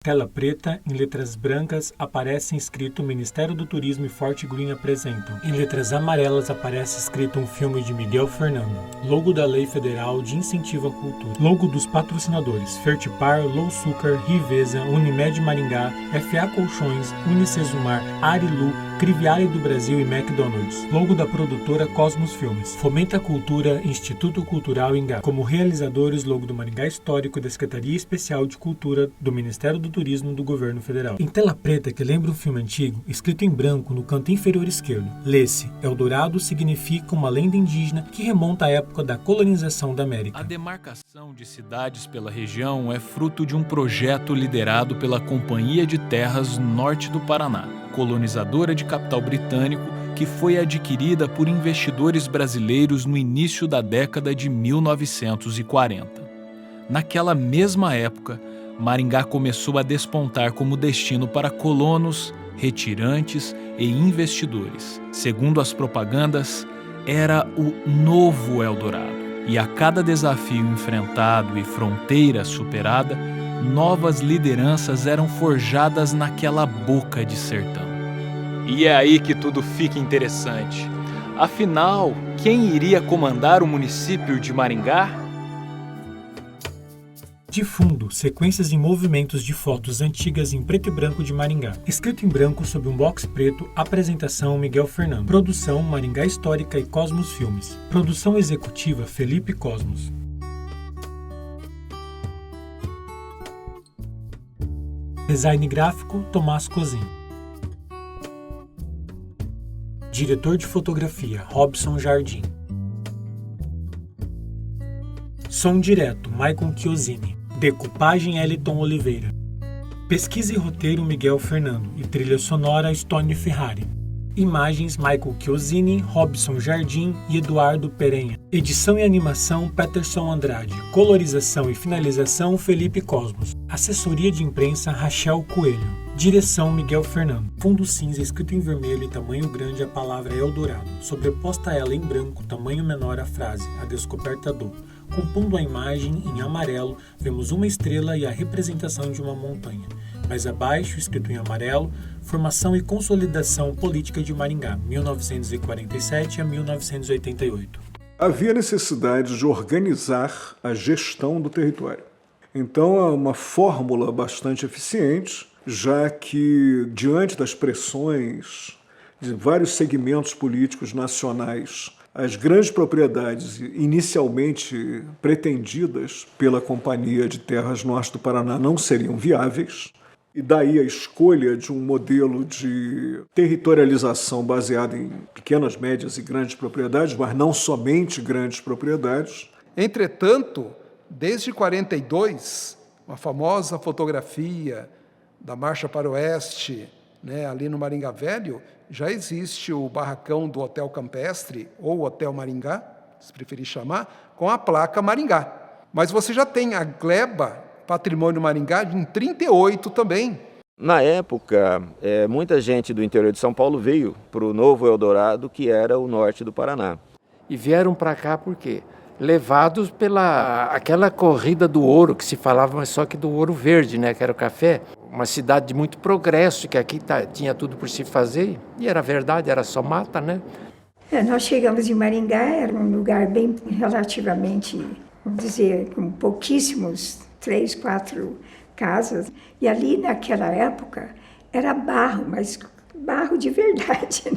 Tela preta, em letras brancas, aparece escrito Ministério do Turismo e Forte Green apresentam. Em letras amarelas aparece escrito um filme de Miguel Fernando. Logo da Lei Federal de Incentivo à Cultura. Logo dos patrocinadores Fertipar, Louçucar, Riveza, Unimed Maringá, FA Colchões, Unicesumar, Arilu, Criviale do Brasil e McDonald's. Logo da produtora Cosmos Filmes. Fomenta a Cultura, Instituto Cultural Ingá. Como realizadores, logo do Maringá Histórico da Secretaria Especial de Cultura do Ministério do Turismo do Governo Federal. Em tela preta, que lembra um filme antigo, escrito em branco no canto inferior esquerdo. Lê-se: Eldorado significa uma lenda indígena que remonta à época da colonização da América. A demarcação de cidades pela região é fruto de um projeto liderado pela Companhia de Terras Norte do Paraná, colonizadora de capital britânico, que foi adquirida por investidores brasileiros no início da década de 1940. Naquela mesma época, Maringá começou a despontar como destino para colonos, retirantes e investidores. Segundo as propagandas, era o novo Eldorado. E a cada desafio enfrentado e fronteira superada, novas lideranças eram forjadas naquela boca de sertão. E é aí que tudo fica interessante. Afinal, quem iria comandar o município de Maringá? De fundo, sequências em movimentos de fotos antigas em preto e branco de Maringá. Escrito em branco sob um box preto, apresentação Miguel Fernando. Produção Maringá Histórica e Cosmos Filmes. Produção executiva Felipe Cosmos. Design gráfico Tomás Cozin. Diretor de fotografia Robson Jardim. Som direto Maicon Chiosini. Decupagem Eliton Oliveira. Pesquisa e roteiro Miguel Fernando e trilha sonora Stone Ferrari. Imagens Michael Chiosini, Robson Jardim e Eduardo Perenha. Edição e animação Peterson Andrade. Colorização e finalização Felipe Cosmos. Assessoria de imprensa Rachel Coelho. Direção Miguel Fernando. Fundo cinza escrito em vermelho e tamanho grande a palavra Eldorado. Sobreposta a ela em branco, tamanho menor a frase A Descoberta do. Compondo a imagem em amarelo, vemos uma estrela e a representação de uma montanha. Mais abaixo, escrito em amarelo, Formação e Consolidação Política de Maringá, 1947 a 1988. Havia necessidade de organizar a gestão do território. Então, é uma fórmula bastante eficiente, já que, diante das pressões de vários segmentos políticos nacionais, as grandes propriedades inicialmente pretendidas pela Companhia de Terras Norte do Paraná não seriam viáveis, e daí a escolha de um modelo de territorialização baseado em pequenas, médias e grandes propriedades, mas não somente grandes propriedades. Entretanto, desde 42, uma famosa fotografia da Marcha para o Oeste, ali no Maringá Velho, já existe o barracão do Hotel Campestre, ou Hotel Maringá, se preferir chamar, com a placa Maringá. Mas você já tem a gleba Patrimônio Maringá em 38 também. Na época, muita gente do interior de São Paulo veio para o novo Eldorado, que era o norte do Paraná. E vieram para cá por quê? Levados pela aquela corrida do ouro, que se falava, mas só que do ouro verde, que era o café. Uma cidade de muito progresso, que aqui tinha tudo por se fazer, e era verdade, era só mata, Nós chegamos em Maringá, era um lugar bem relativamente, vamos dizer, com pouquíssimos, 3, 4 casas, e ali naquela época era barro, mas barro de verdade,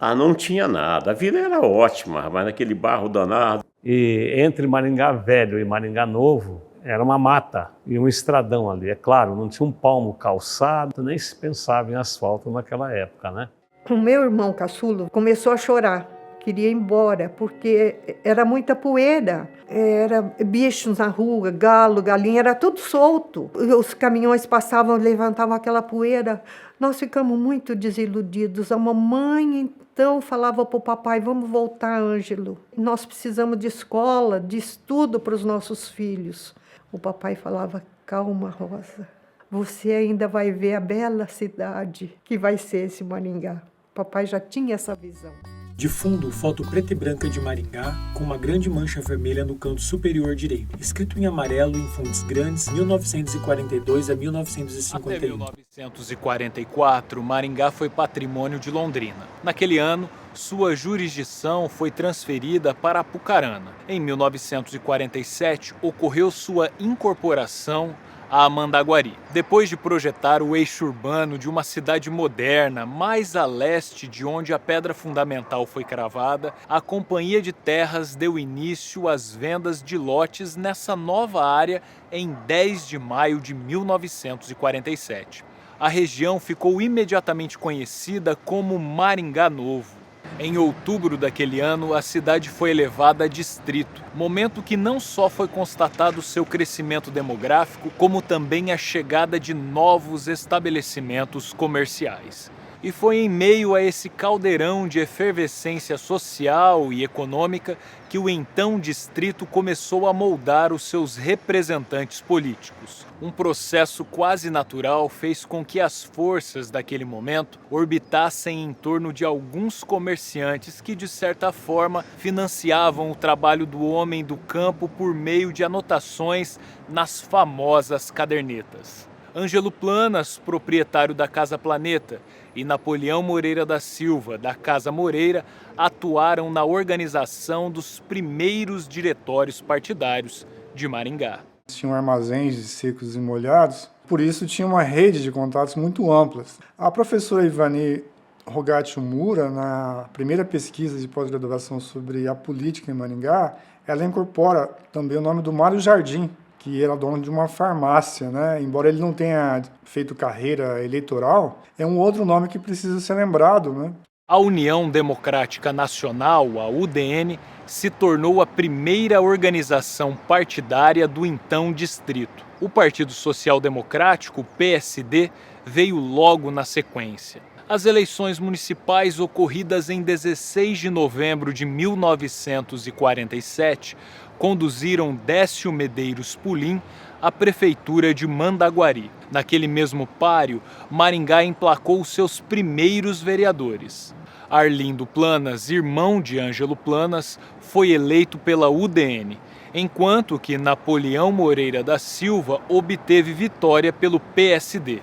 Não tinha nada, a vida era ótima, mas naquele barro danado. E entre Maringá Velho e Maringá Novo, era uma mata e um estradão ali. É claro, não tinha um palmo calçado, nem se pensava em asfalto naquela época, O meu irmão caçulo começou a chorar, queria ir embora, porque era muita poeira. Era bichos na rua, galo, galinha, era tudo solto. Os caminhões passavam, levantavam aquela poeira. Nós ficamos muito desiludidos. A mamãe, então, falava para o papai, vamos voltar, Ângelo. Nós precisamos de escola, de estudo para os nossos filhos. O papai falava, calma, Rosa, você ainda vai ver a bela cidade que vai ser esse Maringá. O papai já tinha essa visão. De fundo, foto preta e branca de Maringá, com uma grande mancha vermelha no canto superior direito, escrito em amarelo em fontes grandes, 1942 a 1951. Até 1944, Maringá foi patrimônio de Londrina. Naquele ano, sua jurisdição foi transferida para Apucarana. Em 1947, ocorreu sua incorporação a Mandaguari. Depois de projetar o eixo urbano de uma cidade moderna, mais a leste de onde a pedra fundamental foi cravada, a Companhia de Terras deu início às vendas de lotes nessa nova área em 10 de maio de 1947. A região ficou imediatamente conhecida como Maringá Novo. Em outubro daquele ano, a cidade foi elevada a distrito, momento que não só foi constatado seu crescimento demográfico, como também a chegada de novos estabelecimentos comerciais. E foi em meio a esse caldeirão de efervescência social e econômica que o então distrito começou a moldar os seus representantes políticos. Um processo quase natural fez com que as forças daquele momento orbitassem em torno de alguns comerciantes que, de certa forma, financiavam o trabalho do homem do campo por meio de anotações nas famosas cadernetas. Ângelo Planas, proprietário da Casa Planeta, e Napoleão Moreira da Silva, da Casa Moreira, atuaram na organização dos primeiros diretórios partidários de Maringá. Tinham armazéns de secos e molhados, por isso tinha uma rede de contatos muito amplas. A professora Ivani Rogatti Mura, na primeira pesquisa de pós-graduação sobre a política em Maringá, ela incorpora também o nome do Mário Jardim, que era dono de uma farmácia, né? Embora ele não tenha feito carreira eleitoral, é um outro nome que precisa ser lembrado, né? A União Democrática Nacional, a UDN, se tornou a primeira organização partidária do então distrito. O Partido Social Democrático, PSD, veio logo na sequência. As eleições municipais ocorridas em 16 de novembro de 1947 conduziram Décio Medeiros Pulim à prefeitura de Mandaguari. Naquele mesmo páreo, Maringá emplacou seus primeiros vereadores. Arlindo Planas, irmão de Ângelo Planas, foi eleito pela UDN, enquanto que Napoleão Moreira da Silva obteve vitória pelo PSD.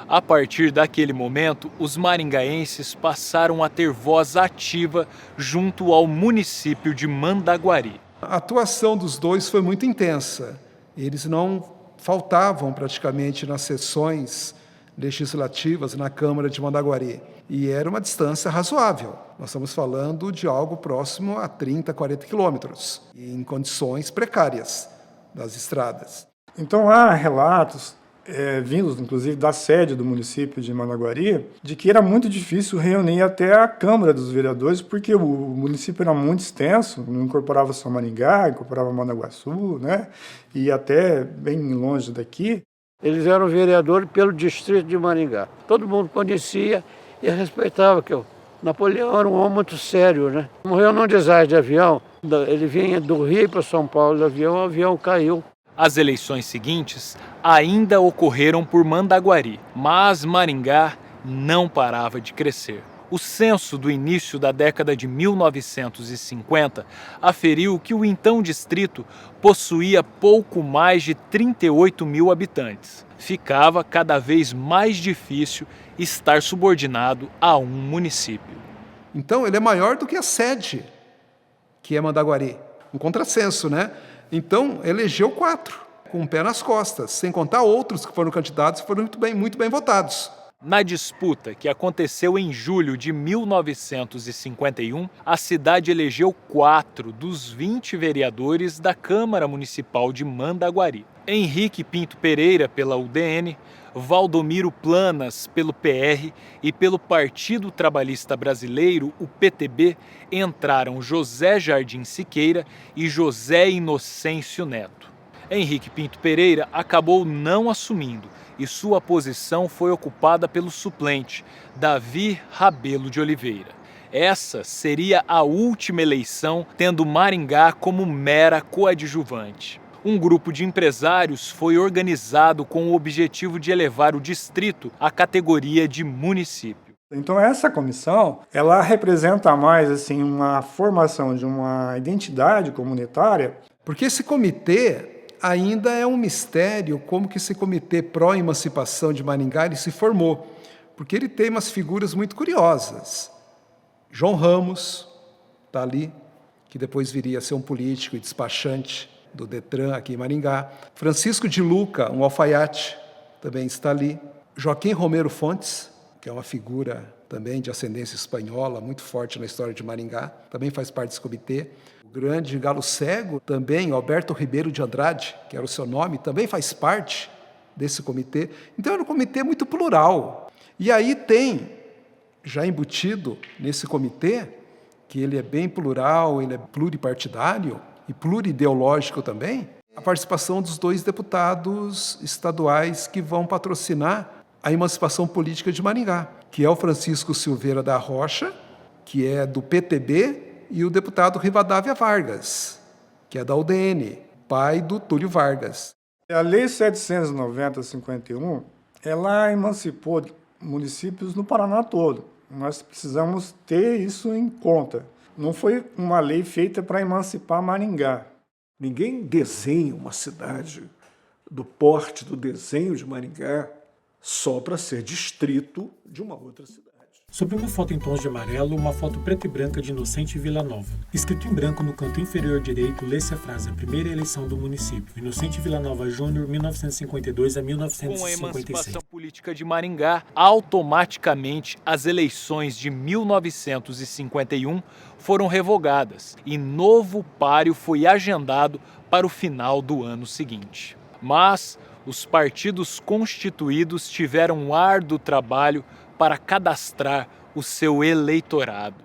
A partir daquele momento, os maringaenses passaram a ter voz ativa junto ao município de Mandaguari. A atuação dos dois foi muito intensa. Eles não faltavam praticamente nas sessões legislativas na Câmara de Mandaguari. E era uma distância razoável. Nós estamos falando de algo próximo a 30, 40 quilômetros, em condições precárias das estradas. Então há relatos, vindos inclusive da sede do município de Mandaguari, de que era muito difícil reunir até a Câmara dos Vereadores, porque o município era muito extenso, não incorporava só Maringá, incorporava Mandaguaçu, né? E até bem longe daqui. Eles eram vereadores pelo distrito de Maringá. Todo mundo conhecia e respeitava, que o Napoleão era um homem muito sério, né? Morreu num desastre de avião, ele vinha do Rio para São Paulo de avião, o avião caiu. As eleições seguintes ainda ocorreram por Mandaguari, mas Maringá não parava de crescer. O censo do início da década de 1950 aferiu que o então distrito possuía pouco mais de 38 mil habitantes. Ficava cada vez mais difícil estar subordinado a um município. Então ele é maior do que a sede, que é Mandaguari. Um contrassenso, né? Então, elegeu 4, com o pé nas costas, sem contar outros que foram candidatos e foram muito bem votados. Na disputa, que aconteceu em julho de 1951, a cidade elegeu 4 dos 20 vereadores da Câmara Municipal de Mandaguari. Henrique Pinto Pereira, pela UDN, Valdomiro Planas, pelo PR, e pelo Partido Trabalhista Brasileiro, o PTB, entraram José Jardim Siqueira e José Inocêncio Neto. Henrique Pinto Pereira acabou não assumindo e sua posição foi ocupada pelo suplente, Davi Rabelo de Oliveira. Essa seria a última eleição, tendo Maringá como mera coadjuvante. Um grupo de empresários foi organizado com o objetivo de elevar o distrito à categoria de município. Então essa comissão, ela representa mais assim uma formação de uma identidade comunitária. Porque esse comitê ainda é um mistério como que esse comitê pró-emancipação de Maringá ele se formou. Porque ele tem umas figuras muito curiosas. João Ramos está ali, que depois viria a ser um político e despachante do Detran aqui em Maringá. Francisco de Luca, um alfaiate, também está ali. Joaquim Romero Fontes, que é uma figura também de ascendência espanhola, muito forte na história de Maringá, também faz parte desse comitê. O grande Galo Cego, também, Alberto Ribeiro de Andrade, que era o seu nome, também faz parte desse comitê. Então, era um comitê muito plural. E aí tem, já embutido nesse comitê, que ele é bem plural, ele é pluripartidário e plurideológico também, a participação dos 2 deputados estaduais que vão patrocinar a emancipação política de Maringá, que é o Francisco Silveira da Rocha, que é do PTB, e o deputado Rivadavia Vargas, que é da UDN, pai do Túlio Vargas. A Lei 790/51, ela emancipou municípios no Paraná todo. Nós precisamos ter isso em conta. Não foi uma lei feita para emancipar Maringá. Ninguém desenha uma cidade do porte do desenho de Maringá só para ser distrito de uma outra cidade. Sobre uma foto em tons de amarelo, uma foto preta e branca de Inocente Villanova. Escrito em branco no canto inferior direito, lê-se a frase: a primeira eleição do município, Inocente Villanova Júnior, 1952 a 1956. Com a emancipação política de Maringá, automaticamente as eleições de 1951 foram revogadas e novo páreo foi agendado para o final do ano seguinte. Mas os partidos constituídos tiveram um árduo trabalho para cadastrar o seu eleitorado.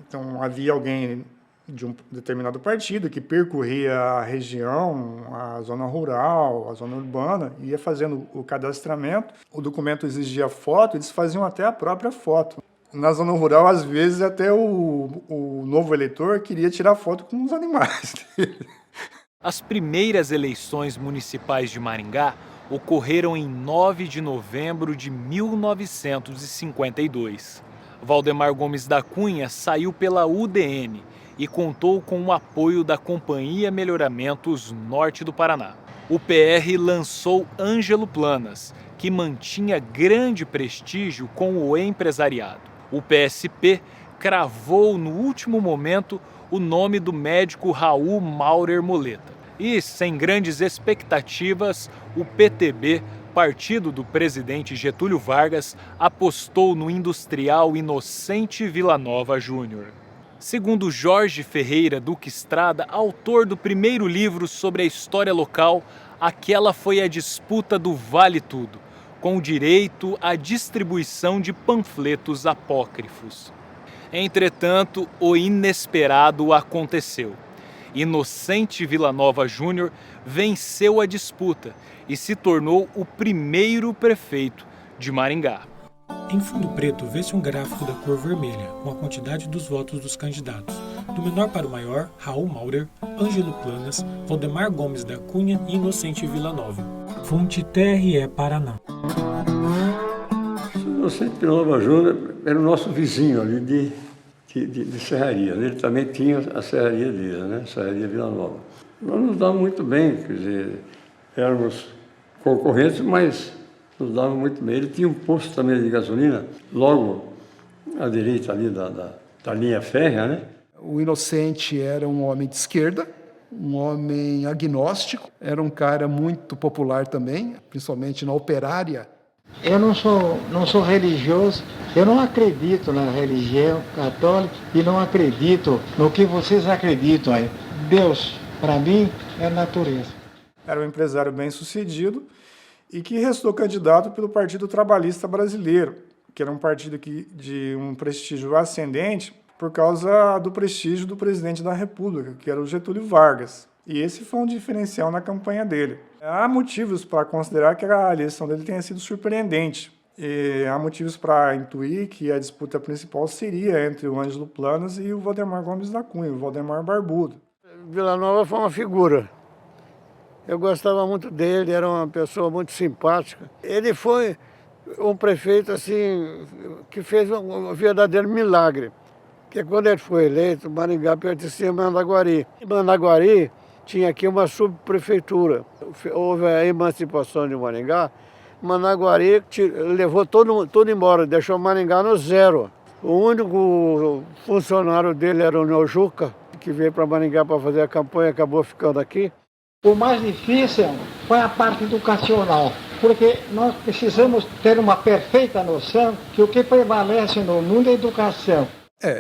Então, havia alguém de um determinado partido que percorria a região, a zona rural, a zona urbana, ia fazendo o cadastramento. O documento exigia foto, eles faziam até a própria foto. Na zona rural, às vezes, até o novo eleitor queria tirar foto com os animais dele. As primeiras eleições municipais de Maringá ocorreram em 9 de novembro de 1952. Valdemar Gomes da Cunha saiu pela UDN e contou com o apoio da Companhia Melhoramentos Norte do Paraná. O PR lançou Ângelo Planas, que mantinha grande prestígio com o empresariado. O PSP cravou no último momento o nome do médico Raul Maurer Moleta. E, sem grandes expectativas, o PTB, partido do presidente Getúlio Vargas, apostou no industrial Inocente Villanova Júnior. Segundo Jorge Ferreira Duque Estrada, autor do primeiro livro sobre a história local, aquela foi a disputa do Vale Tudo, com direito à distribuição de panfletos apócrifos. Entretanto, o inesperado aconteceu. Inocente Villanova Júnior venceu a disputa e se tornou o primeiro prefeito de Maringá. Em fundo preto, vê-se um gráfico da cor vermelha, com a quantidade dos votos dos candidatos. Do menor para o maior, Raul Maurer, Ângelo Planas, Valdemar Gomes da Cunha e Inocente Villanova. Fonte TRE Paraná. Inocente Villanova Júnior era o nosso vizinho ali de serraria. Ele também tinha a serraria dele, né? Serraria Villanova. Nós nos dávamos muito bem, quer dizer, éramos concorrentes, mas nos dávamos muito bem. Ele tinha um posto também de gasolina, logo à direita ali da linha férrea, né? O Inocente era um homem de esquerda, um homem agnóstico, era um cara muito popular também, principalmente na operária. Eu não sou religioso, eu não acredito na religião católica e não acredito no que vocês acreditam aí. Deus, para mim, é natureza. Era um empresário bem-sucedido e que restou candidato pelo Partido Trabalhista Brasileiro, que era um partido de um prestígio ascendente por causa do prestígio do presidente da República, que era o Getúlio Vargas. E esse foi um diferencial na campanha dele. Há motivos para considerar que a eleição dele tenha sido surpreendente. E há motivos para intuir que a disputa principal seria entre o Ângelo Planas e o Valdemar Gomes da Cunha, o Valdemar Barbudo. Villanova foi uma figura. Eu gostava muito dele, era uma pessoa muito simpática. Ele foi Um prefeito assim que fez um verdadeiro milagre, que quando ele foi eleito, Maringá pertencia a Mandaguari. Em Mandaguari tinha aqui uma subprefeitura. Houve a emancipação de Maringá. Mandaguari levou tudo embora, deixou Maringá no zero. O único funcionário dele era o Neujuca, que veio para Maringá para fazer a campanha, acabou ficando aqui. O mais difícil foi a parte educacional, porque nós precisamos ter uma perfeita noção que o que prevalece no mundo é a educação.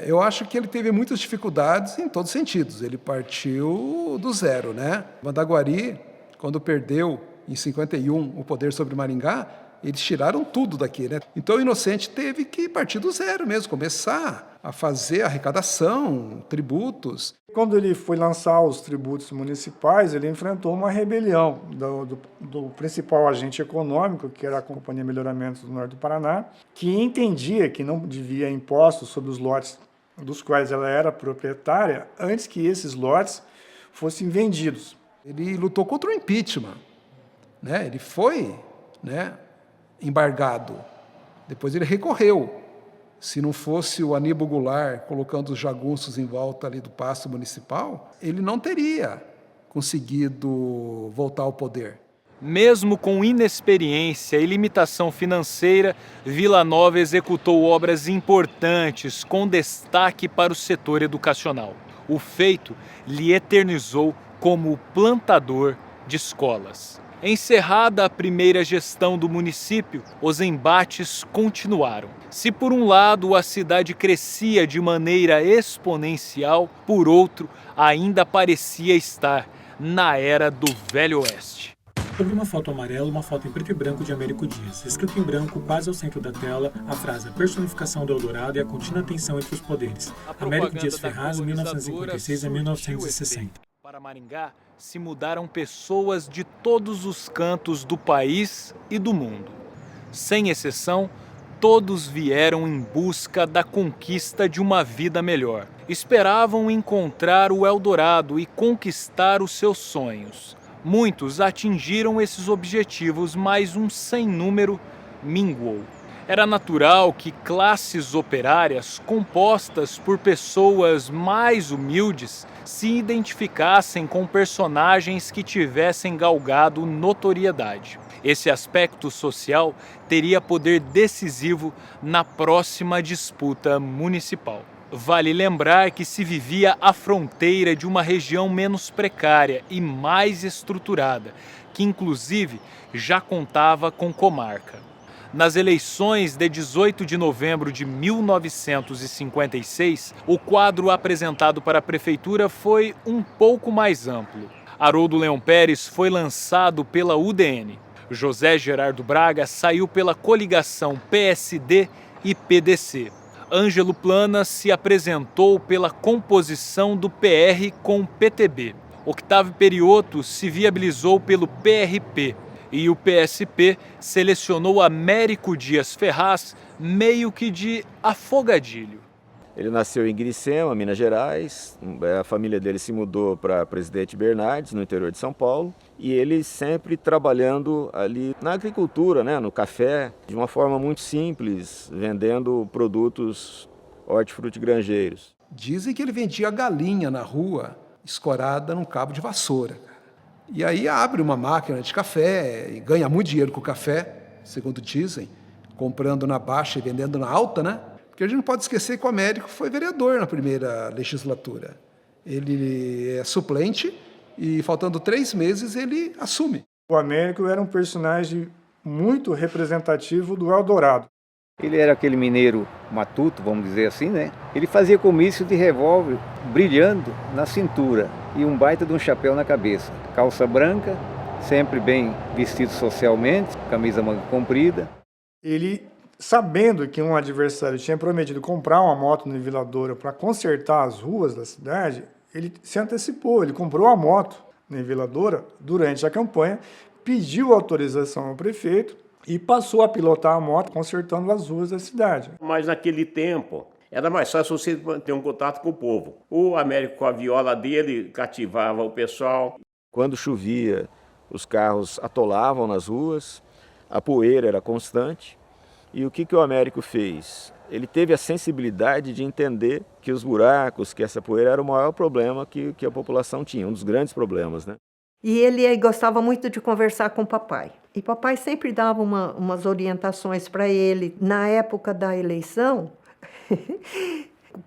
Eu acho que ele teve muitas dificuldades em todos os sentidos. Ele partiu do zero, né? Mandaguari, quando perdeu em 51 o poder sobre Maringá, eles tiraram tudo daqui, né? Então o Inocente teve que partir do zero mesmo, começar a fazer arrecadação, tributos. Quando ele foi lançar os tributos municipais, ele enfrentou uma rebelião do principal agente econômico, que era a Companhia Melhoramentos do Norte do Paraná, que entendia que não devia impostos sobre os lotes dos quais ela era proprietária antes que esses lotes fossem vendidos. Ele lutou contra o impeachment, né? Ele foi, né, embargado. Depois ele recorreu. Se não fosse o Aníbal Goulart colocando os jagunços em volta ali do Paço Municipal, ele não teria conseguido voltar ao poder. Mesmo com inexperiência e limitação financeira, Vila Nova executou obras importantes com destaque para o setor educacional. O feito lhe eternizou como plantador de escolas. Encerrada a primeira gestão do município, os embates continuaram. Se por um lado a cidade crescia de maneira exponencial, por outro, ainda parecia estar na era do Velho Oeste. Eu vi uma foto amarela e uma foto em preto e branco de Américo Dias. Escrito em branco, quase ao centro da tela, a frase: a personificação do Eldorado e a contínua tensão entre os poderes. Américo Dias Ferraz, 1956 a 1960. Para Maringá, se mudaram pessoas de todos os cantos do país e do mundo. Sem exceção, todos vieram em busca da conquista de uma vida melhor. Esperavam encontrar o Eldorado e conquistar os seus sonhos. Muitos atingiram esses objetivos, mas um sem número minguou. Era natural que classes operárias, compostas por pessoas mais humildes, se identificassem com personagens que tivessem galgado notoriedade. Esse aspecto social teria poder decisivo na próxima disputa municipal. Vale lembrar que se vivia à fronteira de uma região menos precária e mais estruturada, que inclusive já contava com comarca. Nas eleições de 18 de novembro de 1956, o quadro apresentado para a prefeitura foi um pouco mais amplo. Haroldo Leão Pérez foi lançado pela UDN. José Gerardo Braga saiu pela coligação PSD e PDC. Ângelo Plana se apresentou pela composição do PR com o PTB. Octávio Perioto se viabilizou pelo PRP. E o PSP selecionou Américo Dias Ferraz meio que de afogadilho. Ele nasceu em Grisema, Minas Gerais. A família dele se mudou para Presidente Bernardes, no interior de São Paulo. E ele sempre trabalhando ali na agricultura, né, no café, de uma forma muito simples, vendendo produtos hortifrutigranjeiros. Dizem que ele vendia galinha na rua, escorada num cabo de vassoura. E aí abre uma máquina de café e ganha muito dinheiro com o café, segundo dizem, comprando na baixa e vendendo na alta, né? Porque a gente não pode esquecer que o Américo foi vereador na primeira legislatura. Ele é suplente e, faltando 3 meses, ele assume. O Américo era um personagem muito representativo do Eldorado. Ele era aquele mineiro matuto, vamos dizer assim, né? Ele fazia comício de revólver brilhando na cintura e um baita de um chapéu na cabeça. Calça branca, sempre bem vestido socialmente, camisa manga comprida. Ele, sabendo que um adversário tinha prometido comprar uma moto niveladora para consertar as ruas da cidade, ele se antecipou, ele comprou a moto niveladora durante a campanha, pediu autorização ao prefeito e passou a pilotar a moto consertando as ruas da cidade. Mas naquele tempo era mais fácil você ter um contato com o povo. O Américo, com a viola dele, cativava o pessoal. Quando chovia, os carros atolavam nas ruas, a poeira era constante E o que o Américo fez? Ele teve a sensibilidade de entender que os buracos, que essa poeira era o maior problema que a população tinha, um dos grandes problemas, né? E ele gostava muito de conversar com o papai. E papai sempre dava umas orientações para ele. Na época da eleição,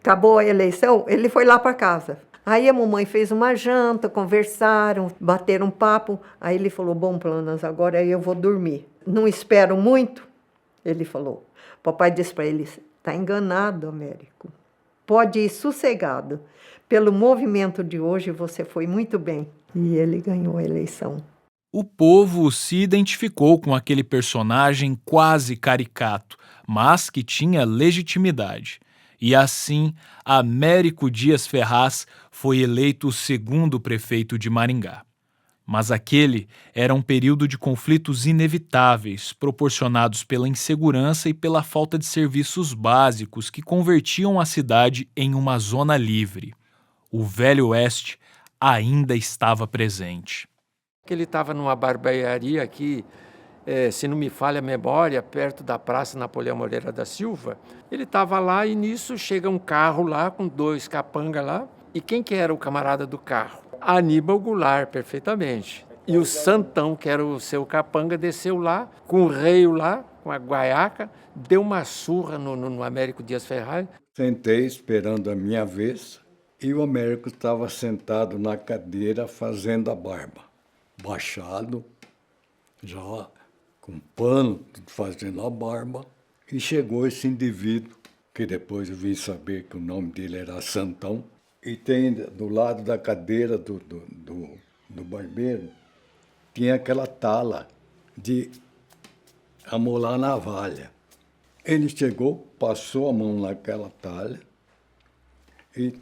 acabou a eleição, ele foi lá para casa. Aí a mamãe fez uma janta, conversaram, bateram um papo. Aí ele falou, bom, Planas, agora eu vou dormir. Não espero muito, ele falou. Papai disse para ele, está enganado, Américo. Pode ir sossegado. Pelo movimento de hoje, você foi muito bem. E ele ganhou a eleição. O povo se identificou com aquele personagem quase caricato, mas que tinha legitimidade. E assim, Américo Dias Ferraz foi eleito o segundo prefeito de Maringá. Mas aquele era um período de conflitos inevitáveis, proporcionados pela insegurança e pela falta de serviços básicos que convertiam a cidade em uma zona livre. O Velho Oeste ainda estava presente. Ele estava numa barbearia aqui, se não me falha a memória, perto da Praça Napoleão Moreira da Silva. Ele estava lá e nisso chega um carro lá com 2 capangas lá. E quem que era o camarada do carro? Aníbal Goulart, perfeitamente. E o Santão, que era o seu capanga, desceu lá, com o reio lá, com a guaiaca, deu uma surra no Américo Dias Ferraz. Sentei esperando a minha vez e o Américo estava sentado na cadeira fazendo a barba. Baixado, já com pano, fazendo a barba. E chegou esse indivíduo, que depois eu vim saber que o nome dele era Santão. E tem do lado da cadeira do barbeiro, tinha aquela tala de amolar navalha. Ele chegou, passou a mão naquela talha e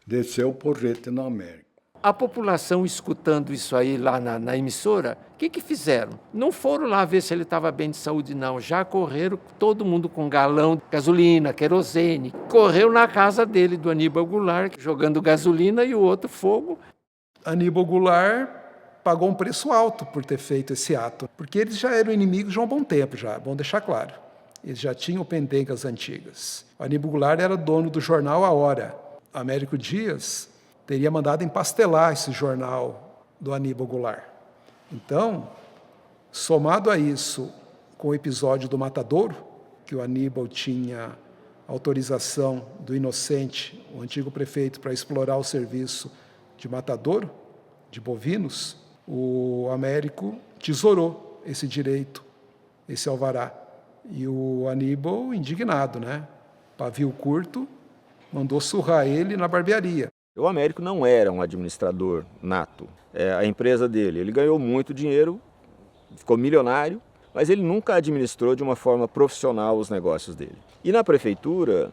desceu o porrete no Américo. A população escutando isso aí lá na emissora, o que fizeram? Não foram lá ver se ele estava bem de saúde, não. Já correram, todo mundo com galão de gasolina, querosene. Correu na casa dele, do Aníbal Goulart, jogando gasolina e o outro fogo. Aníbal Goulart pagou um preço alto por ter feito esse ato, porque eles já eram inimigos já há um bom tempo, já, bom deixar claro. Eles já tinham pendengas antigas. O Aníbal Goulart era dono do jornal A Hora. Américo Dias teria mandado empastelar esse jornal do Aníbal Goulart. Então, somado a isso, com o episódio do Matadouro, que o Aníbal tinha autorização do Inocente, o antigo prefeito, para explorar o serviço de matadouro, de bovinos, o Américo tesourou esse direito, esse alvará. E o Aníbal, indignado, né? Pavio curto, mandou surrar ele na barbearia. O Américo não era um administrador nato. A empresa dele, ele ganhou muito dinheiro, ficou milionário, mas ele nunca administrou de uma forma profissional os negócios dele. E na prefeitura,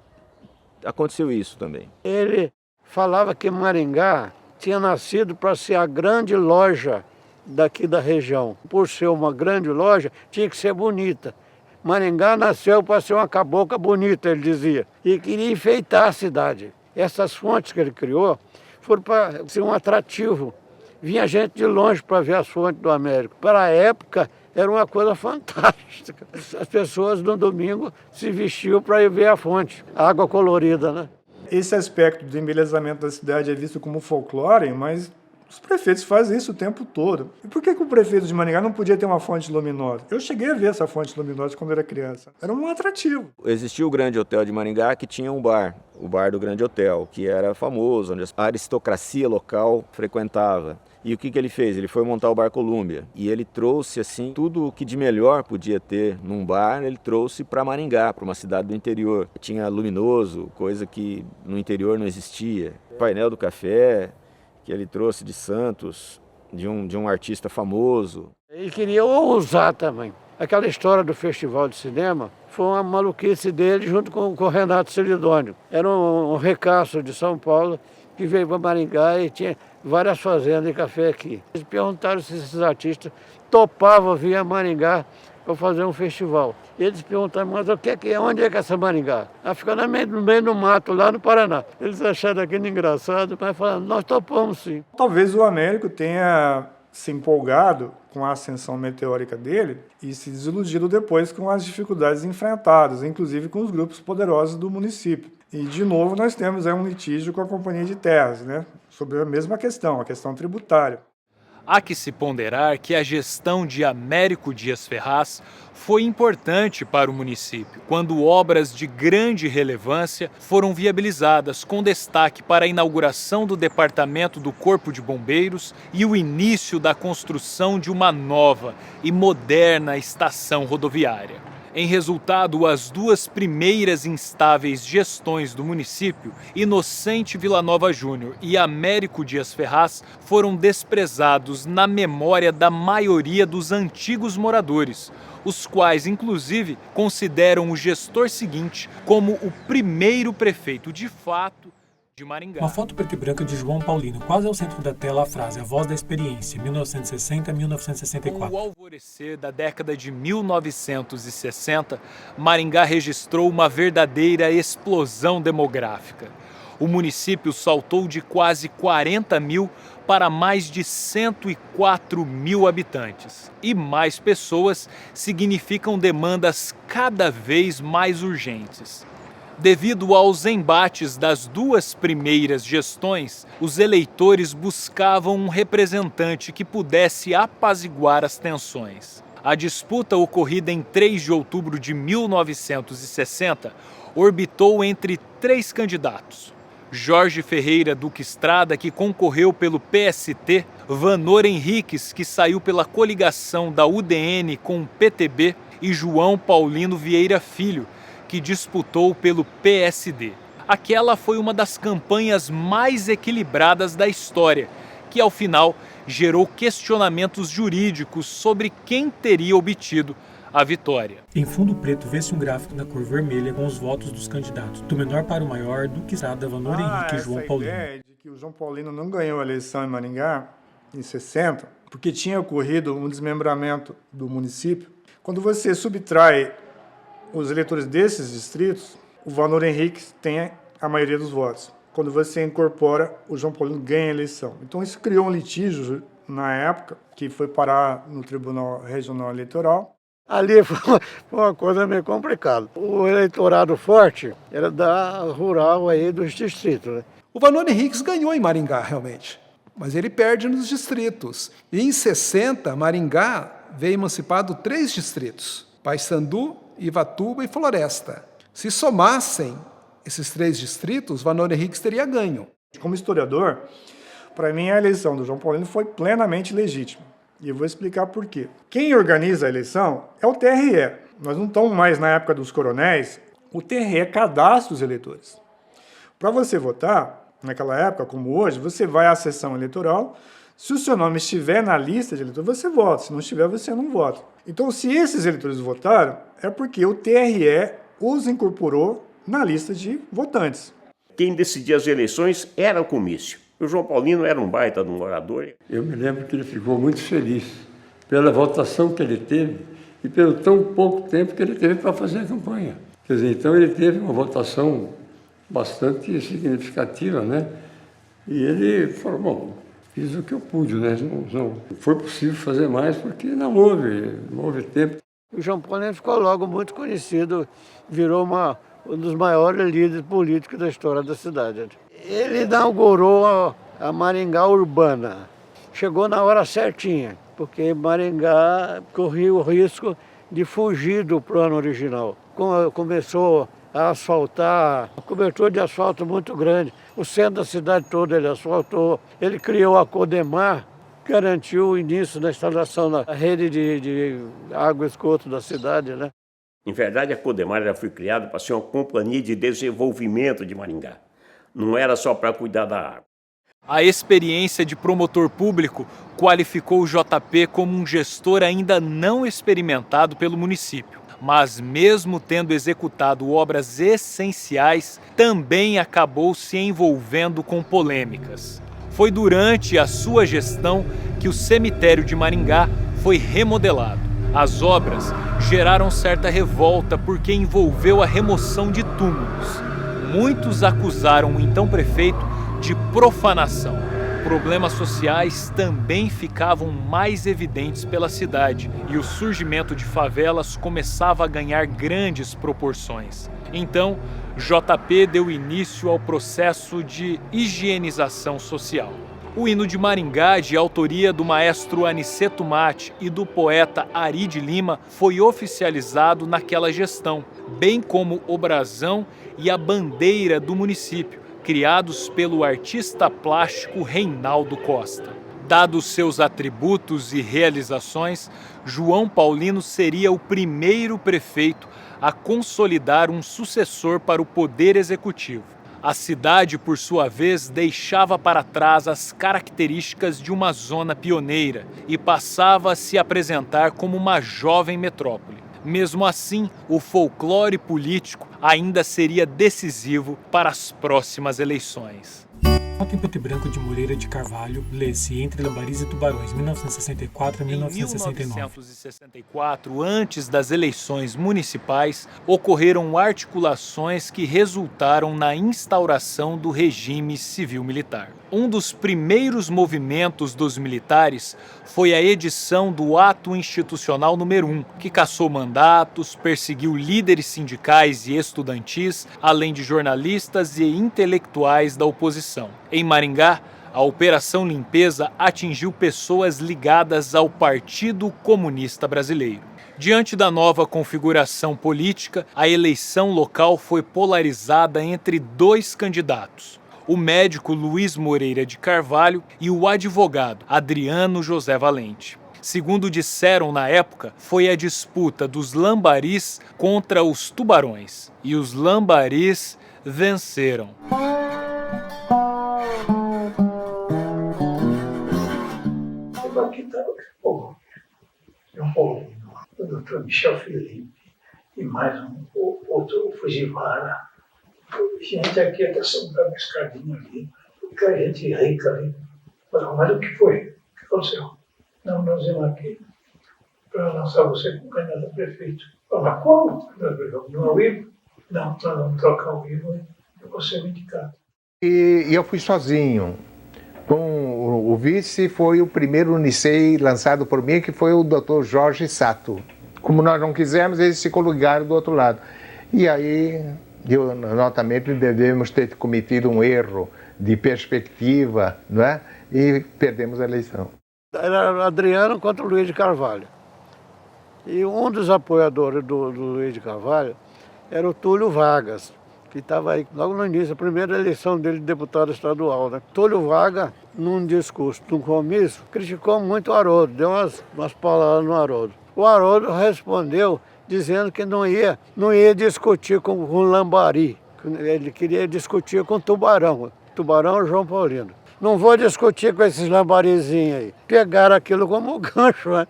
aconteceu isso também. Ele falava que Maringá tinha nascido para ser a grande loja daqui da região. Por ser uma grande loja, tinha que ser bonita. Maringá nasceu para ser uma cabocla bonita, ele dizia, e queria enfeitar a cidade. Essas fontes que ele criou foram para ser um atrativo. Vinha gente de longe para ver as fontes do Américo. Para a época, era uma coisa fantástica. As pessoas no domingo se vestiam para ir ver a fonte, a água colorida, né? Esse aspecto do embelezamento da cidade é visto como folclore, mas os prefeitos fazem isso o tempo todo. E por que o prefeito de Maringá não podia ter uma fonte luminosa? Eu cheguei a ver essa fonte luminosa quando era criança. Era um atrativo. Existia o Grande Hotel de Maringá, que tinha um bar, o Bar do Grande Hotel, que era famoso, onde a aristocracia local frequentava. E o que ele fez? Ele foi montar o Bar Colômbia. E ele trouxe assim tudo o que de melhor podia ter num bar, ele trouxe para Maringá, para uma cidade do interior. Tinha luminoso, coisa que no interior não existia. O painel do café, que ele trouxe de Santos, de um artista famoso. E queria ousar também. Aquela história do Festival de Cinema foi uma maluquice dele junto com o Renato Celidônio. Era um recaço de São Paulo que veio para Maringá e tinha várias fazendas de café aqui. Eles perguntaram se esses artistas topavam vir a Maringá para fazer um festival. Eles perguntaram, mas o que é, onde é que é essa Maringá? Ela fica no meio do mato, lá no Paraná. Eles acharam aquilo engraçado, mas falaram, nós topamos sim. Talvez o Américo tenha se empolgado com a ascensão meteórica dele e se desiludido depois com as dificuldades enfrentadas, inclusive com os grupos poderosos do município. E, de novo, nós temos aí um litígio com a Companhia de Terras, né, sobre a mesma questão, a questão tributária. Há que se ponderar que a gestão de Américo Dias Ferraz foi importante para o município, quando obras de grande relevância foram viabilizadas, com destaque para a inauguração do Departamento do Corpo de Bombeiros e o início da construção de uma nova e moderna estação rodoviária. Em resultado, as duas primeiras instáveis gestões do município, Inocente Villanova Júnior e Américo Dias Ferraz, foram desprezados na memória da maioria dos antigos moradores, os quais, inclusive, consideram o gestor seguinte como o primeiro prefeito de fato de Maringá. Uma foto preta e branca de João Paulino, quase ao centro da tela a frase A Voz da Experiência, 1960-1964. Com o alvorecer da década de 1960, Maringá registrou uma verdadeira explosão demográfica. O município saltou de quase 40 mil para mais de 104 mil habitantes. E mais pessoas significam demandas cada vez mais urgentes. Devido aos embates das duas primeiras gestões, os eleitores buscavam um representante que pudesse apaziguar as tensões. A disputa ocorrida em 3 de outubro de 1960 orbitou entre 3 candidatos: Jorge Ferreira Duque Estrada, que concorreu pelo PST, Vanor Henriques, que saiu pela coligação da UDN com o PTB, e João Paulino Vieira Filho, que disputou pelo PSD. Aquela foi uma das campanhas mais equilibradas da história, que ao final gerou questionamentos jurídicos sobre quem teria obtido a vitória. Em fundo preto vê-se um gráfico na cor vermelha com os votos dos candidatos, do menor para o maior, Duque Estrada, Vanor Henrique e João Paulino. A ideia de que o João Paulino não ganhou a eleição em Maringá em 60, porque tinha ocorrido um desmembramento do município. Quando você subtrai os eleitores desses distritos, o Vanor Henrique tem a maioria dos votos. Quando você incorpora, o João Paulino ganha a eleição. Então isso criou um litígio na época, que foi parar no Tribunal Regional Eleitoral. Ali foi uma coisa meio complicada. O eleitorado forte era da rural aí dos distritos, né? O Vanor Henriques ganhou em Maringá, realmente, mas ele perde nos distritos. E em 60, Maringá veio emancipado 3 distritos: Paissandu, Ivatuba e Floresta. Se somassem esses 3 distritos, Vanor Henriques teria ganho. Como historiador, para mim a eleição do João Paulino foi plenamente legítima. E eu vou explicar por quê. Quem organiza a eleição é o TRE. Nós não estamos mais na época dos coronéis. O TRE cadastra os eleitores. Para você votar, naquela época, como hoje, você vai à sessão eleitoral. Se o seu nome estiver na lista de eleitores, você vota. Se não estiver, você não vota. Então, se esses eleitores votaram, é porque o TRE os incorporou na lista de votantes. Quem decidia as eleições era o comício. O João Paulino era um baita de um orador. Eu me lembro que ele ficou muito feliz pela votação que ele teve e pelo tão pouco tempo que ele teve para fazer a campanha. Quer dizer, então ele teve uma votação bastante significativa, né? E ele falou, bom, fiz o que eu pude, né? Não foi possível fazer mais porque não houve tempo. O João Paulino ficou logo muito conhecido, virou um dos maiores líderes políticos da história da cidade. Ele inaugurou a Maringá urbana. Chegou na hora certinha, porque Maringá corria o risco de fugir do plano original. Começou a asfaltar, cobertura de asfalto muito grande. O centro da cidade toda ele asfaltou. Ele criou a Codemar, garantiu o início da instalação da rede de água e esgoto da cidade, né? Em verdade, a Codemar foi criada para ser uma companhia de desenvolvimento de Maringá. Não era só para cuidar da água. A experiência de promotor público qualificou o JP como um gestor ainda não experimentado pelo município. Mas mesmo tendo executado obras essenciais, também acabou se envolvendo com polêmicas. Foi durante a sua gestão que o cemitério de Maringá foi remodelado. As obras geraram certa revolta porque envolveu a remoção de túmulos. Muitos acusaram o então prefeito de profanação. Problemas sociais também ficavam mais evidentes pela cidade e o surgimento de favelas começava a ganhar grandes proporções. Então, JP deu início ao processo de higienização social. O hino de Maringá, de autoria do maestro Aniceto Mate e do poeta Ari de Lima, foi oficializado naquela gestão, bem como o brasão e a bandeira do município, criados pelo artista plástico Reinaldo Costa. Dados seus atributos e realizações, João Paulino seria o primeiro prefeito a consolidar um sucessor para o Poder Executivo. A cidade, por sua vez, deixava para trás as características de uma zona pioneira e passava a se apresentar como uma jovem metrópole. Mesmo assim, o folclore político ainda seria decisivo para as próximas eleições. Foto em preto e branco de Moreira de Carvalho, lê-se Entre Lambaris e Tubarões, 1964 a 1969. Em 1964, antes das eleições municipais, ocorreram articulações que resultaram na instauração do regime civil-militar. Um dos primeiros movimentos dos militares foi a edição do Ato Institucional número 1, que cassou mandatos, perseguiu líderes sindicais e estudantis, além de jornalistas e intelectuais da oposição. Em Maringá, a Operação Limpeza atingiu pessoas ligadas ao Partido Comunista Brasileiro. Diante da nova configuração política, a eleição local foi polarizada entre dois candidatos: o médico Luiz Moreira de Carvalho e o advogado Adriano José Valente. Segundo disseram na época, foi a disputa dos lambaris contra os tubarões, e os lambaris venceram. Aqui está o João Paulino, o doutor Michel Felipe e mais outro Fujiwara. Gente aqui até subir uma escadinha ali, porque a gente rica ali. Mas o que foi? O que aconteceu? Não, nós vimos aqui para lançar você como candidato a prefeito. Mas como? Não é o Ivo? Não, nós vamos trocar o Ivo e eu vou ser o indicado. E eu fui sozinho. Com o vice foi o primeiro Unicei lançado por mim, que foi o Dr. Jorge Sato. Como nós não quisemos, eles se colocaram do outro lado. E aí, notamente, devemos ter cometido um erro de perspectiva, não é? E perdemos a eleição. Era Adriano contra o Luiz de Carvalho. E um dos apoiadores do Luiz de Carvalho era o Túlio Vargas, que estava aí logo no início, a primeira eleição dele de deputado estadual, né? Túlio Vargas, num discurso, num comício, criticou muito o Haroldo, deu umas palavras no Haroldo. O Haroldo respondeu dizendo que não ia discutir com o Lambari, ele queria discutir com o Tubarão João Paulino. Não vou discutir com esses lambarizinhos aí. Pegaram aquilo como gancho, né?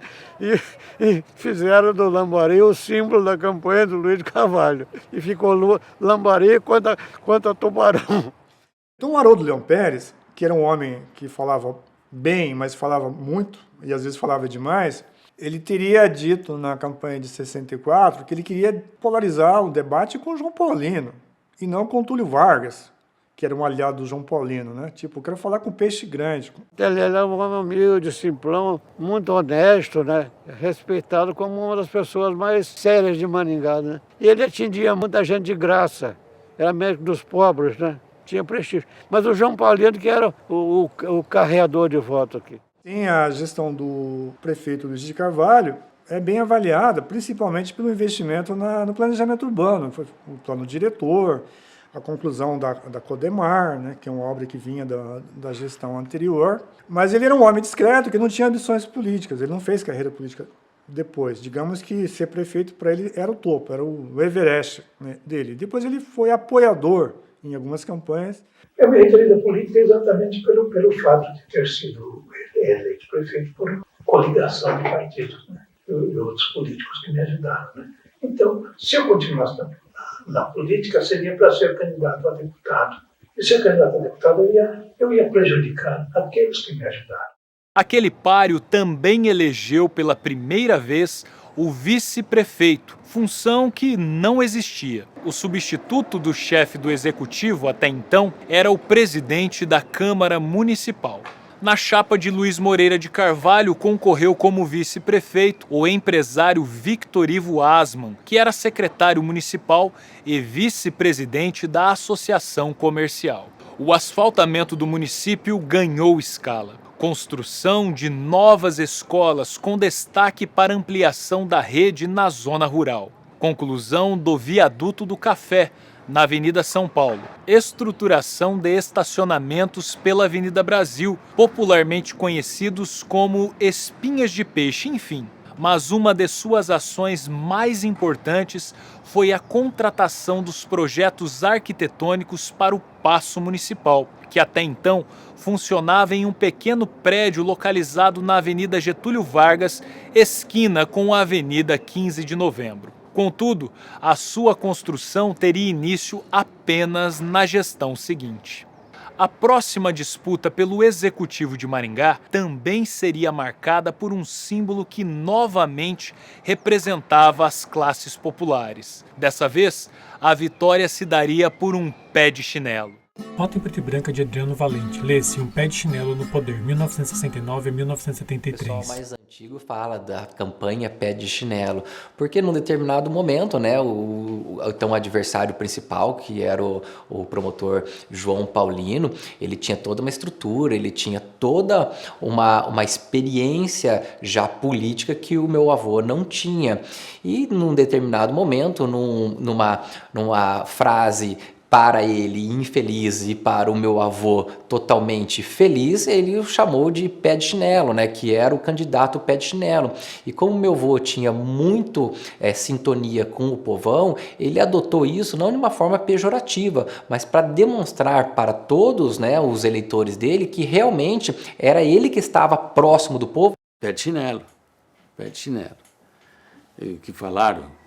E fizeram do lambari o símbolo da campanha do Luiz de Carvalho. E ficou lambari contra tubarão. Então o Haroldo Leão Pérez, que era um homem que falava bem, mas falava muito, e às vezes falava demais, ele teria dito na campanha de 64 que ele queria polarizar o debate com o João Paulino, e não com o Túlio Vargas, que era um aliado do João Paulino, né? Tipo, eu quero falar com peixe grande. Ele era um homem humilde, simplão, muito honesto, né? Respeitado como uma das pessoas mais sérias de Maringá, né? E ele atendia muita gente de graça, era médico dos pobres, né? Tinha prestígio. Mas o João Paulino que era o carreador de voto aqui. Sim, a gestão do prefeito Luiz de Carvalho é bem avaliada, principalmente pelo investimento no planejamento urbano, foi o plano diretor, a conclusão da Codemar, né, que é uma obra que vinha da gestão anterior. Mas ele era um homem discreto, que não tinha ambições políticas, ele não fez carreira política depois. Digamos que ser prefeito para ele era o topo, era o Everest, né, dele. Depois ele foi apoiador em algumas campanhas. Eu me retirei da política exatamente pelo fato de ter sido eleito prefeito por coligação de partidos, né, e outros políticos que me ajudaram, né. Então, se eu continuasse na política, seria para ser candidato a deputado. E ser candidato a deputado, eu ia prejudicar aqueles que me ajudaram. Aquele páreo também elegeu pela primeira vez o vice-prefeito, função que não existia. O substituto do chefe do executivo até então era o presidente da Câmara Municipal. Na chapa de Luiz Moreira de Carvalho concorreu como vice-prefeito o empresário Victor Ivo Asman, que era secretário municipal e vice-presidente da Associação Comercial. O asfaltamento do município ganhou escala. Construção de novas escolas com destaque para ampliação da rede na zona rural. Conclusão do viaduto do Café, na Avenida São Paulo. Estruturação de estacionamentos pela Avenida Brasil, popularmente conhecidos como espinhas de peixe, enfim. Mas uma de suas ações mais importantes foi a contratação dos projetos arquitetônicos para o Paço Municipal, que até então funcionava em um pequeno prédio localizado na Avenida Getúlio Vargas, esquina com a Avenida 15 de Novembro. Contudo, a sua construção teria início apenas na gestão seguinte. A próxima disputa pelo Executivo de Maringá também seria marcada por um símbolo que novamente representava as classes populares. Dessa vez, a vitória se daria por um pé de chinelo. Foto em preto e branca de Adriano Valente. Lê-se Um Pé de Chinelo no Poder, 1969 a 1973. O pessoal mais antigo fala da campanha Pé de Chinelo, porque num determinado momento, né, então o adversário principal, que era o promotor João Paulino, ele tinha toda uma estrutura, ele tinha toda uma experiência já política que o meu avô não tinha. E num determinado momento, numa frase para ele infeliz e para o meu avô totalmente feliz, ele o chamou de pé de chinelo, né, que era o candidato pé de chinelo. E como meu avô tinha muito sintonia com o povão, ele adotou isso não de uma forma pejorativa, mas para demonstrar para todos, né, os eleitores dele que realmente era ele que estava próximo do povo. Pé de chinelo, pé de chinelo. E o que falaram?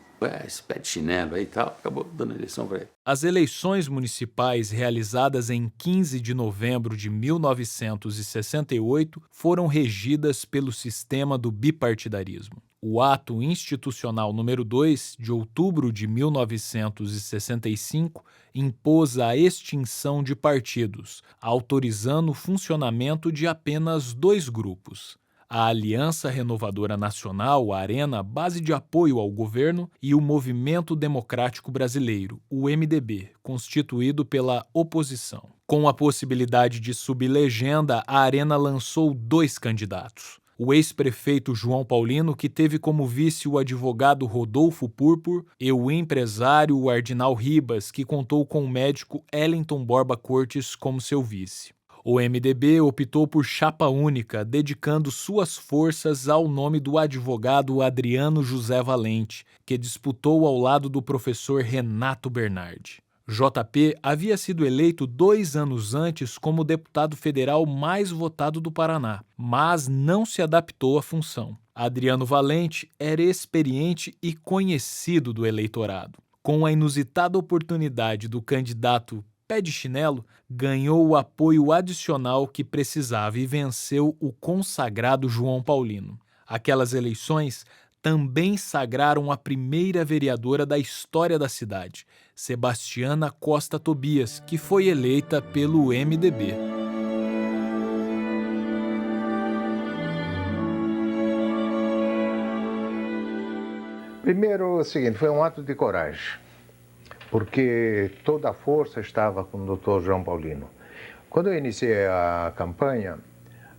Esse pé de chinelo aí e tal, acabou dando eleição para ele. As eleições municipais realizadas em 15 de novembro de 1968 foram regidas pelo sistema do bipartidarismo. O ato institucional número 2, de outubro de 1965, impôs a extinção de partidos, autorizando o funcionamento de apenas 2 grupos. A Aliança Renovadora Nacional, a ARENA, base de apoio ao governo, e o Movimento Democrático Brasileiro, o MDB, constituído pela oposição. Com a possibilidade de sublegenda, a ARENA lançou 2 candidatos. O ex-prefeito João Paulino, que teve como vice o advogado Rodolfo Purpur, e o empresário Ardinal Ribas, que contou com o médico Ellington Borba Cortes como seu vice. O MDB optou por chapa única, dedicando suas forças ao nome do advogado Adriano José Valente, que disputou ao lado do professor Renato Bernardi. JP havia sido eleito 2 anos antes como deputado federal mais votado do Paraná, mas não se adaptou à função. Adriano Valente era experiente e conhecido do eleitorado. Com a inusitada oportunidade do candidato Pé de Chinelo, ganhou o apoio adicional que precisava e venceu o consagrado João Paulino. Aquelas eleições também sagraram a primeira vereadora da história da cidade, Sebastiana Costa Tobias, que foi eleita pelo MDB. Primeiro, o seguinte, foi um ato de coragem, porque toda a força estava com o Dr. João Paulino. Quando eu iniciei a campanha,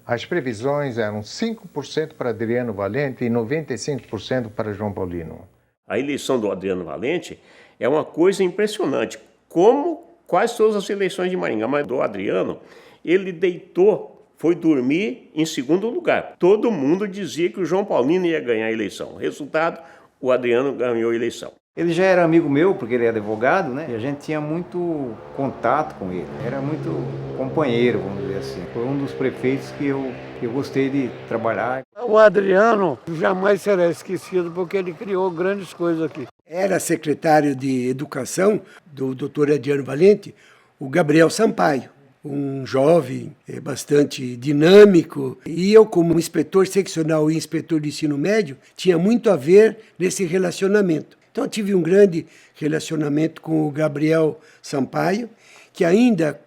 as previsões eram 5% para Adriano Valente e 95% para João Paulino. A eleição do Adriano Valente é uma coisa impressionante, como quase todas as eleições de Maringá, mas do Adriano, ele deitou, foi dormir em segundo lugar. Todo mundo dizia que o João Paulino ia ganhar a eleição. Resultado, o Adriano ganhou a eleição. Ele já era amigo meu, porque ele é advogado, né? E a gente tinha muito contato com ele. Era muito companheiro, vamos dizer assim. Foi um dos prefeitos que eu gostei de trabalhar. O Adriano jamais será esquecido, porque ele criou grandes coisas aqui. Era secretário de Educação do Dr. Adriano Valente, o Gabriel Sampaio. Um jovem bastante dinâmico, e eu, como inspetor seccional e inspetor de ensino médio, tinha muito a ver nesse relacionamento. Então eu tive um grande relacionamento com o Gabriel Sampaio, que ainda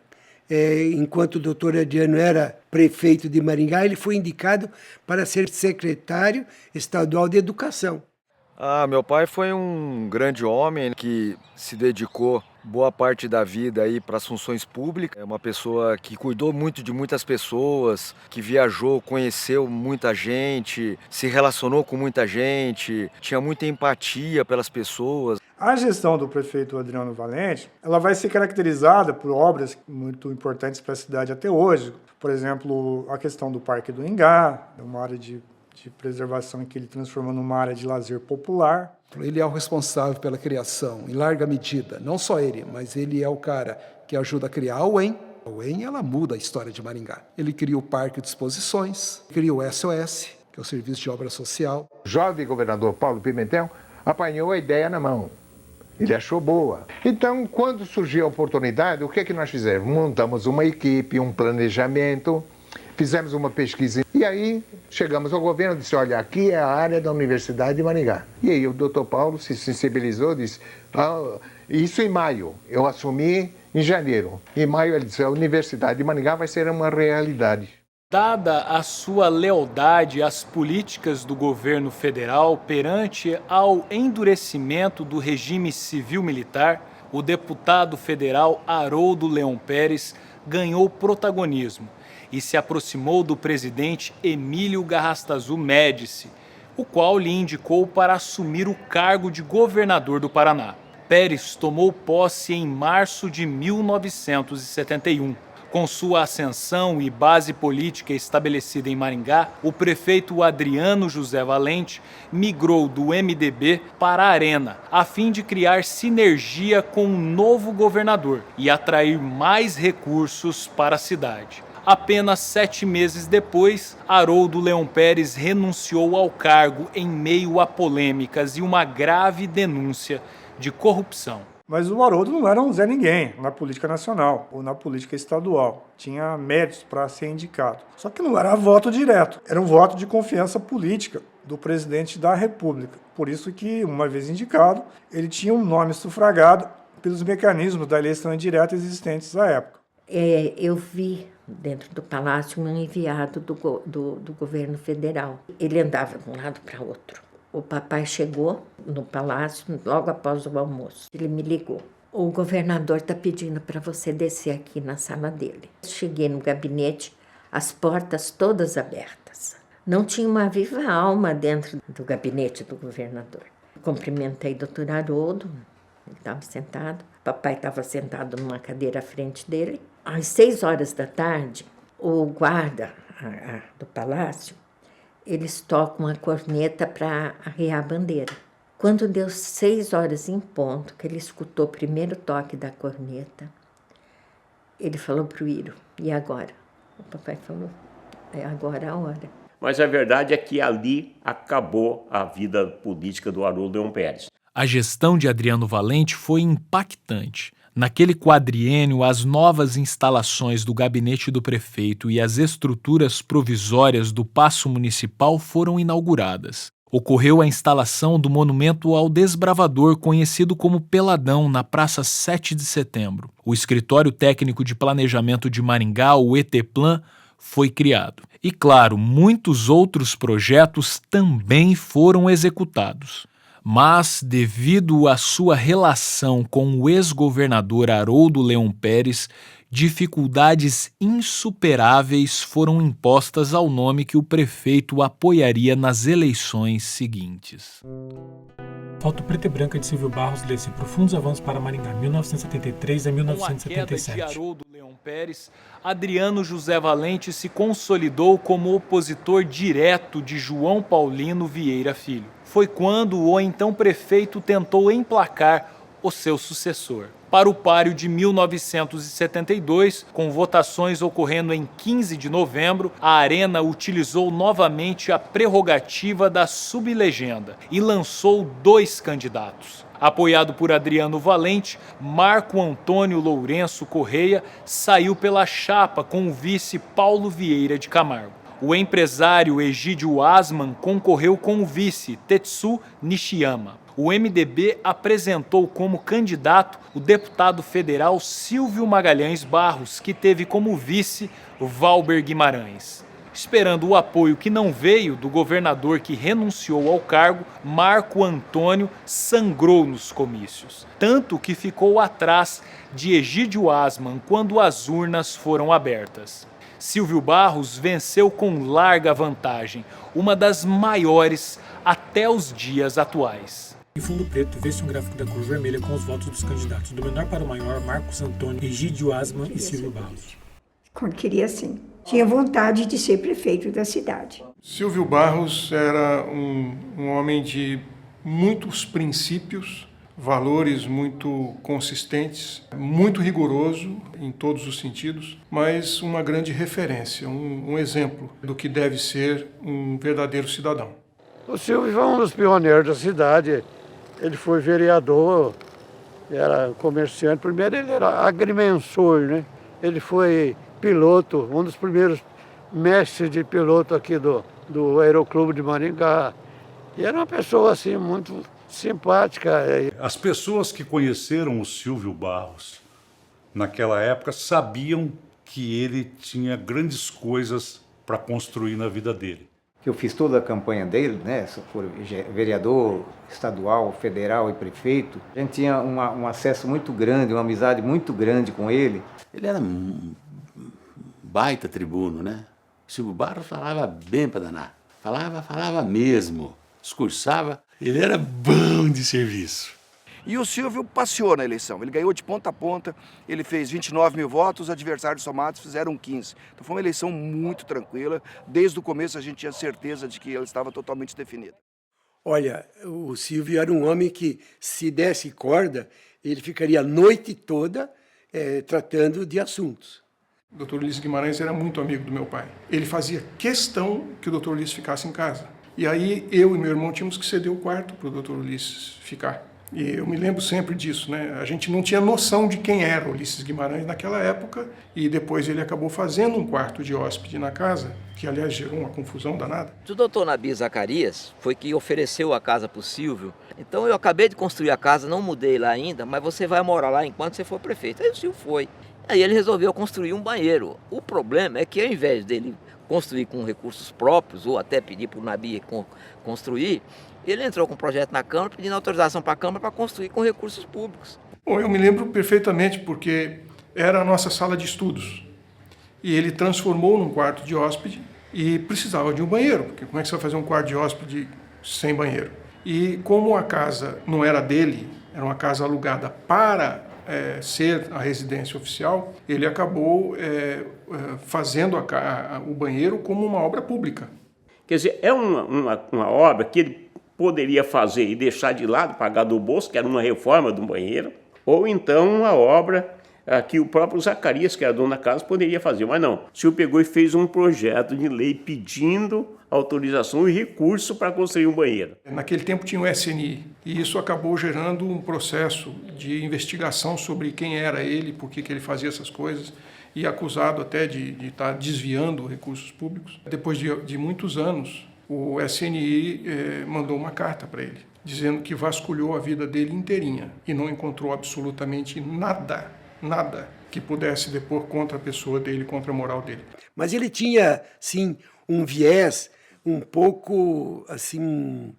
enquanto o doutor Adriano era prefeito de Maringá, ele foi indicado para ser secretário estadual de Educação. Meu pai foi um grande homem que se dedicou boa parte da vida aí para as funções públicas. É uma pessoa que cuidou muito de muitas pessoas, que viajou, conheceu muita gente, se relacionou com muita gente, tinha muita empatia pelas pessoas. A gestão do prefeito Adriano Valente, ela vai ser caracterizada por obras muito importantes para a cidade até hoje. Por exemplo, a questão do Parque do Ingá, uma área de preservação que ele transformou numa área de lazer popular. Ele é o responsável pela criação, em larga medida. Não só ele, mas ele é o cara que ajuda a criar a UEM. A UEM, ela muda a história de Maringá. Ele cria o Parque de Exposições, cria o SOS, que é o Serviço de Obra Social. O jovem governador Paulo Pimentel apanhou a ideia na mão. Ele achou boa. Então, quando surgiu a oportunidade, o que é que nós fizemos? Montamos uma equipe, um planejamento, fizemos uma pesquisa. E aí, chegamos ao governo e disse, olha, aqui é a área da Universidade de Maringá. E aí o doutor Paulo se sensibilizou e disse, isso em maio. Eu assumi em janeiro. Em maio ele disse, a Universidade de Maringá vai ser uma realidade. Dada a sua lealdade às políticas do governo federal perante ao endurecimento do regime civil-militar, o deputado federal Haroldo Leão Pérez ganhou protagonismo e se aproximou do presidente Emílio Garrastazu Médici, o qual lhe indicou para assumir o cargo de governador do Paraná. Pérez tomou posse em março de 1971. Com sua ascensão e base política estabelecida em Maringá, o prefeito Adriano José Valente migrou do MDB para a Arena, a fim de criar sinergia com o novo governador e atrair mais recursos para a cidade. Apenas 7 meses depois, Haroldo Leão Pérez renunciou ao cargo em meio a polêmicas e uma grave denúncia de corrupção. Mas o Haroldo não era um Zé Ninguém na política nacional ou na política estadual. Tinha méritos para ser indicado. Só que não era voto direto, era um voto de confiança política do presidente da República. Por isso que, uma vez indicado, ele tinha um nome sufragado pelos mecanismos da eleição indireta existentes à época. Eu vi dentro do palácio um enviado do governo federal. Ele andava de um lado para outro. O papai chegou no palácio logo após o almoço. Ele me ligou. O governador está pedindo para você descer aqui na sala dele. Cheguei no gabinete, as portas todas abertas. Não tinha uma viva alma dentro do gabinete do governador. Cumprimentei o doutor Haroldo, ele estava sentado. O papai estava sentado numa cadeira à frente dele. Às 6 horas da tarde, o guarda do palácio, eles tocam a corneta para arriar a bandeira. Quando deu 6 horas em ponto, que ele escutou o primeiro toque da corneta, ele falou para o Iro, e agora? O papai falou, é agora a hora. Mas a verdade é que ali acabou a vida política do Haroldo Leão Pérez. A gestão de Adriano Valente foi impactante. Naquele quadriênio, as novas instalações do gabinete do prefeito e as estruturas provisórias do Paço Municipal foram inauguradas. Ocorreu a instalação do monumento ao desbravador conhecido como Peladão, na Praça 7 de Setembro. O Escritório Técnico de Planejamento de Maringá, o ETPlan, foi criado. E, claro, muitos outros projetos também foram executados. Mas, devido à sua relação com o ex-governador Haroldo Leão Pérez, dificuldades insuperáveis foram impostas ao nome que o prefeito apoiaria nas eleições seguintes. Foto preta e branca de Silvio Barros lê-se Profundos Avanços para Maringá, 1973 a 1977. Com a queda de Haroldo Leão Pérez, Adriano José Valente se consolidou como opositor direto de João Paulino Vieira Filho. Foi quando o então prefeito tentou emplacar o seu sucessor. Para o páreo de 1972, com votações ocorrendo em 15 de novembro, a Arena utilizou novamente a prerrogativa da sublegenda e lançou 2 candidatos. Apoiado por Adriano Valente, Marco Antônio Lourenço Correia saiu pela chapa com o vice Paulo Vieira de Camargo. O empresário Egídio Asman concorreu com o vice Tetsu Nishiyama. o MDB apresentou como candidato o deputado federal Silvio Magalhães Barros, que teve como vice Valber Guimarães. Esperando o apoio que não veio do governador que renunciou ao cargo, Marco Antônio sangrou nos comícios, tanto que ficou atrás de Egídio Asman quando as urnas foram abertas. Silvio Barros venceu com larga vantagem, uma das maiores até os dias atuais. Em fundo preto, vê-se um gráfico da cor vermelha com os votos dos candidatos, do menor para o maior, Marcos Antônio, Egídio Asman e Silvio Barros. Queria sim. Tinha vontade de ser prefeito da cidade. Silvio Barros era um homem de muitos princípios, valores muito consistentes, muito rigoroso em todos os sentidos, mas uma grande referência, um exemplo do que deve ser um verdadeiro cidadão. O Silvio foi um dos pioneiros da cidade. Ele foi vereador, era comerciante. Primeiro ele era agrimensor, né? Ele foi piloto, um dos primeiros mestres de piloto aqui do Aeroclube de Maringá. E era uma pessoa assim muito simpática. As pessoas que conheceram o Silvio Barros naquela época sabiam que ele tinha grandes coisas para construir na vida dele. Eu fiz toda a campanha dele, né? Foi vereador estadual, federal e prefeito. A gente tinha um acesso muito grande, uma amizade muito grande com ele. Ele era baita tribuno, né? O Silvio Barros falava bem para danar. Falava mesmo. Discursava. Ele era bom de serviço. E o Silvio passeou na eleição. Ele ganhou de ponta a ponta. Ele fez 29 mil votos, os adversários somados fizeram 15. Então foi uma eleição muito tranquila. Desde o começo a gente tinha certeza de que ela estava totalmente definida. Olha, o Silvio era um homem que, se desse corda, ele ficaria a noite toda tratando de assuntos. O Dr. Ulisses Guimarães era muito amigo do meu pai. Ele fazia questão que o Dr. Ulisses ficasse em casa. E aí eu e meu irmão tínhamos que ceder o quarto para o Dr. Ulisses ficar. E eu me lembro sempre disso, né? A gente não tinha noção de quem era Ulisses Guimarães naquela época, e depois ele acabou fazendo um quarto de hóspede na casa, que aliás gerou uma confusão danada. O doutor Nabi Zacarias foi que ofereceu a casa para o Silvio. Então eu acabei de construir a casa, não mudei lá ainda, mas você vai morar lá enquanto você for prefeito. Aí o Silvio foi. Aí ele resolveu construir um banheiro. O problema é que ao invés dele construir com recursos próprios, ou até pedir para o Nabi construir, ele entrou com um projeto na Câmara, pedindo autorização para a Câmara para construir com recursos públicos. Bom, eu me lembro perfeitamente, porque era a nossa sala de estudos. E ele transformou num quarto de hóspede e precisava de um banheiro, porque como é que você vai fazer um quarto de hóspede sem banheiro? E como a casa não era dele, era uma casa alugada para ser a residência oficial, ele acabou fazendo o banheiro como uma obra pública. Quer dizer, é uma obra que ele poderia fazer e deixar de lado, pagar do bolso, que era uma reforma do banheiro, ou então uma obra que o próprio Zacarias, que era dono da casa, poderia fazer, mas não. O senhor pegou e fez um projeto de lei pedindo autorização e recurso para construir um banheiro. Naquele tempo tinha o SNI, e isso acabou gerando um processo de investigação sobre quem era ele, por que ele fazia essas coisas, e acusado até de estar desviando recursos públicos. Depois de muitos anos, o SNI mandou uma carta para ele, dizendo que vasculhou a vida dele inteirinha e não encontrou absolutamente nada que pudesse depor contra a pessoa dele, contra a moral dele. Mas ele tinha, sim, um viés um pouco, assim,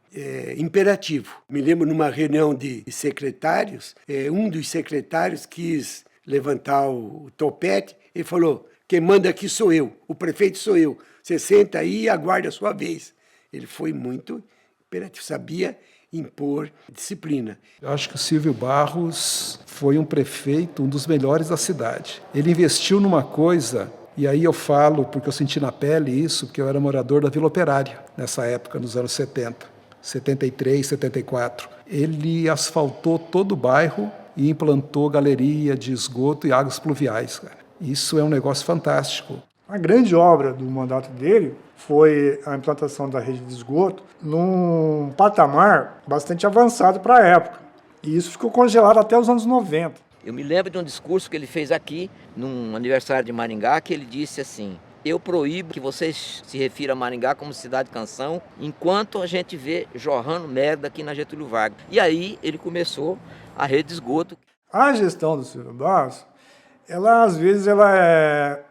imperativo. Me lembro numa reunião de secretários, um dos secretários quis levantar o topete e falou: quem manda aqui sou eu, o prefeito sou eu, você senta aí e aguarde a sua vez. Ele foi muito imperativo, sabia impor disciplina. Eu acho que o Silvio Barros foi um prefeito, um dos melhores da cidade. Ele investiu numa coisa, e aí eu falo porque eu senti na pele isso, porque eu era morador da Vila Operária, nessa época, nos anos 70, 73, 74. Ele asfaltou todo o bairro e implantou galeria de esgoto e águas pluviais, cara. Isso é um negócio fantástico. A grande obra do mandato dele foi a implantação da rede de esgoto num patamar bastante avançado para a época. E isso ficou congelado até os anos 90. Eu me lembro de um discurso que ele fez aqui, num aniversário de Maringá, que ele disse assim: eu proíbo que vocês se refiram a Maringá como cidade-canção, enquanto a gente vê jorrando merda aqui na Getúlio Vargas. E aí ele começou a rede de esgoto. A gestão do Silvio Barros, às vezes ela é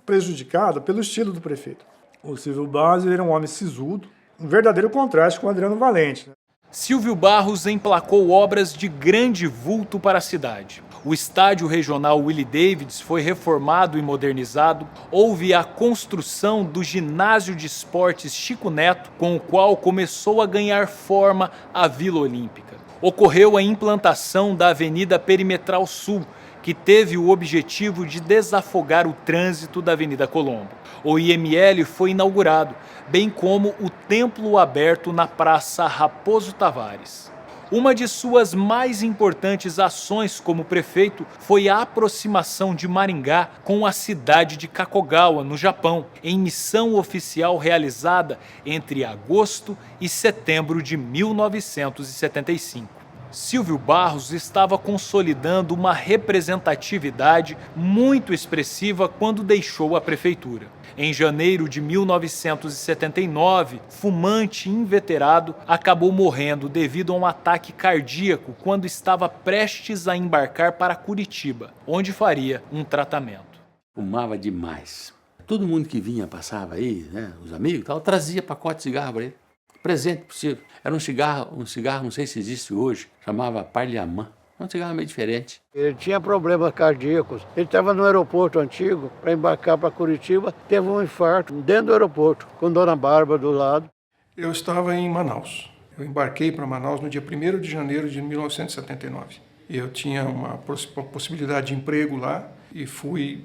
prejudicada pelo estilo do prefeito. O Silvio Barros era um homem sisudo, um verdadeiro contraste com o Adriano Valente. Silvio Barros emplacou obras de grande vulto para a cidade. O estádio regional Willie Davids foi reformado e modernizado. Houve a construção do ginásio de esportes Chico Neto, com o qual começou a ganhar forma a Vila Olímpica. Ocorreu a implantação da Avenida Perimetral Sul, que teve o objetivo de desafogar o trânsito da Avenida Colombo. O IML foi inaugurado, bem como o templo aberto na Praça Raposo Tavares. Uma de suas mais importantes ações como prefeito foi a aproximação de Maringá com a cidade de Kakogawa, no Japão, em missão oficial realizada entre agosto e setembro de 1975. Silvio Barros estava consolidando uma representatividade muito expressiva quando deixou a prefeitura. Em janeiro de 1979, fumante inveterado, acabou morrendo devido a um ataque cardíaco quando estava prestes a embarcar para Curitiba, onde faria um tratamento. Fumava demais. Todo mundo que vinha, passava aí, né, os amigos e tal, trazia pacote de cigarro para ele. Presente possível. Era um cigarro, não sei se existe hoje, chamava Parliamã. Um cigarro meio diferente. Ele tinha problemas cardíacos. Ele estava no aeroporto antigo para embarcar para Curitiba, teve um infarto dentro do aeroporto, com Dona Bárbara do lado. Eu estava em Manaus. Eu embarquei para Manaus no dia 1º de janeiro de 1979. Eu tinha uma possibilidade de emprego lá e fui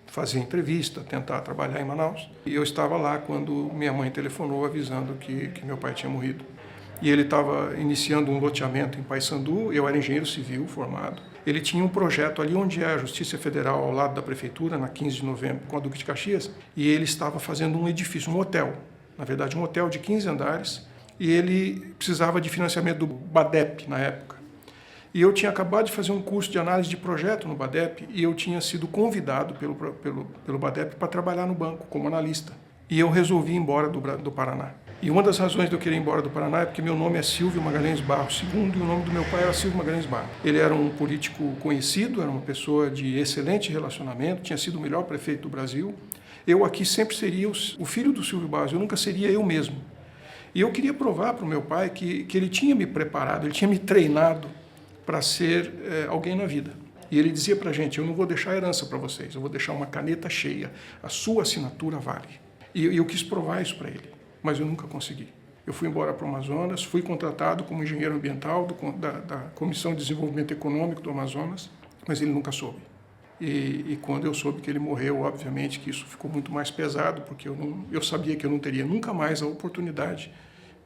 fazer entrevista, tentar trabalhar em Manaus. E eu estava lá quando minha mãe telefonou avisando que meu pai tinha morrido. E ele estava iniciando um loteamento em Paissandu, eu era engenheiro civil formado. Ele tinha um projeto ali onde é a Justiça Federal, ao lado da Prefeitura, na 15 de novembro, com a Duque de Caxias, e ele estava fazendo um edifício, um hotel, na verdade um hotel de 15 andares, e ele precisava de financiamento do BADEP na época. E eu tinha acabado de fazer um curso de análise de projeto no BADEP, e eu tinha sido convidado pelo BADEP para trabalhar no banco como analista. E eu resolvi ir embora do Paraná. E uma das razões de eu querer ir embora do Paraná é porque meu nome é Silvio Magalhães Barros II e o nome do meu pai era Silvio Magalhães Barros. Ele era um político conhecido, era uma pessoa de excelente relacionamento, tinha sido o melhor prefeito do Brasil. Eu aqui sempre seria o filho do Silvio Barros, eu nunca seria eu mesmo. E eu queria provar para o meu pai que ele tinha me preparado, ele tinha me treinado para ser alguém na vida. E ele dizia para a gente, eu não vou deixar herança para vocês, eu vou deixar uma caneta cheia, a sua assinatura vale. E eu quis provar isso para ele. Mas eu nunca consegui. Eu fui embora para o Amazonas, fui contratado como engenheiro ambiental da Comissão de Desenvolvimento Econômico do Amazonas, mas ele nunca soube. E quando eu soube que ele morreu, obviamente que isso ficou muito mais pesado, porque eu sabia que eu não teria nunca mais a oportunidade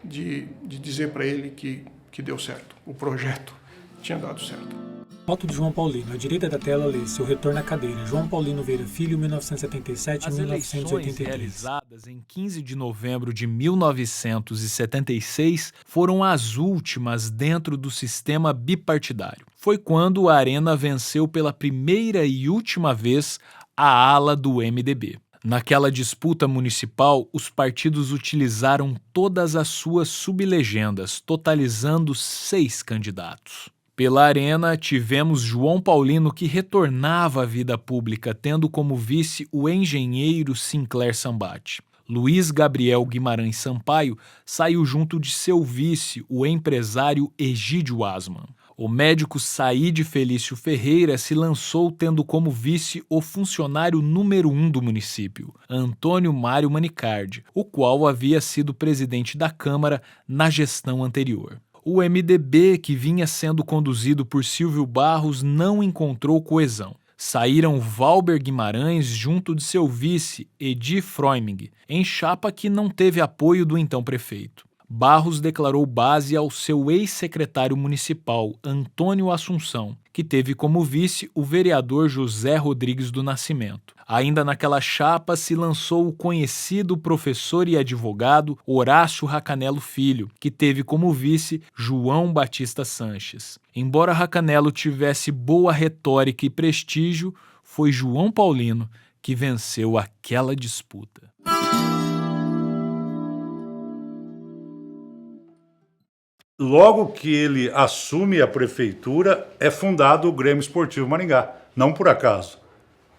de dizer para ele que deu certo. O projeto tinha dado certo. Foto de João Paulino. À direita da tela lê Seu retorno à cadeira. João Paulino Vieira Filho, 1977 As 1983. eleições realizadas em 15 de novembro de 1976 foram as últimas dentro do sistema bipartidário. Foi quando a Arena venceu pela primeira e última vez a ala do MDB. Naquela disputa municipal, os partidos utilizaram todas as suas sublegendas, totalizando 6 candidatos. Pela Arena, tivemos João Paulino, que retornava à vida pública, tendo como vice o engenheiro Sinclair Sambati. Luiz Gabriel Guimarães Sampaio saiu junto de seu vice, o empresário Egídio Asman. O médico Saíde Felício Ferreira se lançou tendo como vice o funcionário número 1 do município, Antônio Mário Manicardi, o qual havia sido presidente da Câmara na gestão anterior. O MDB, que vinha sendo conduzido por Silvio Barros, não encontrou coesão. Saíram Valber Guimarães junto de seu vice, Edi Freuming, em chapa que não teve apoio do então prefeito. Barros declarou base ao seu ex-secretário municipal, Antônio Assunção, que teve como vice o vereador José Rodrigues do Nascimento. Ainda naquela chapa se lançou o conhecido professor e advogado Horácio Racanello Filho, que teve como vice João Batista Sanches. Embora Racanello tivesse boa retórica e prestígio, foi João Paulino que venceu aquela disputa. Logo que ele assume a prefeitura, é fundado o Grêmio Esportivo Maringá. Não por acaso,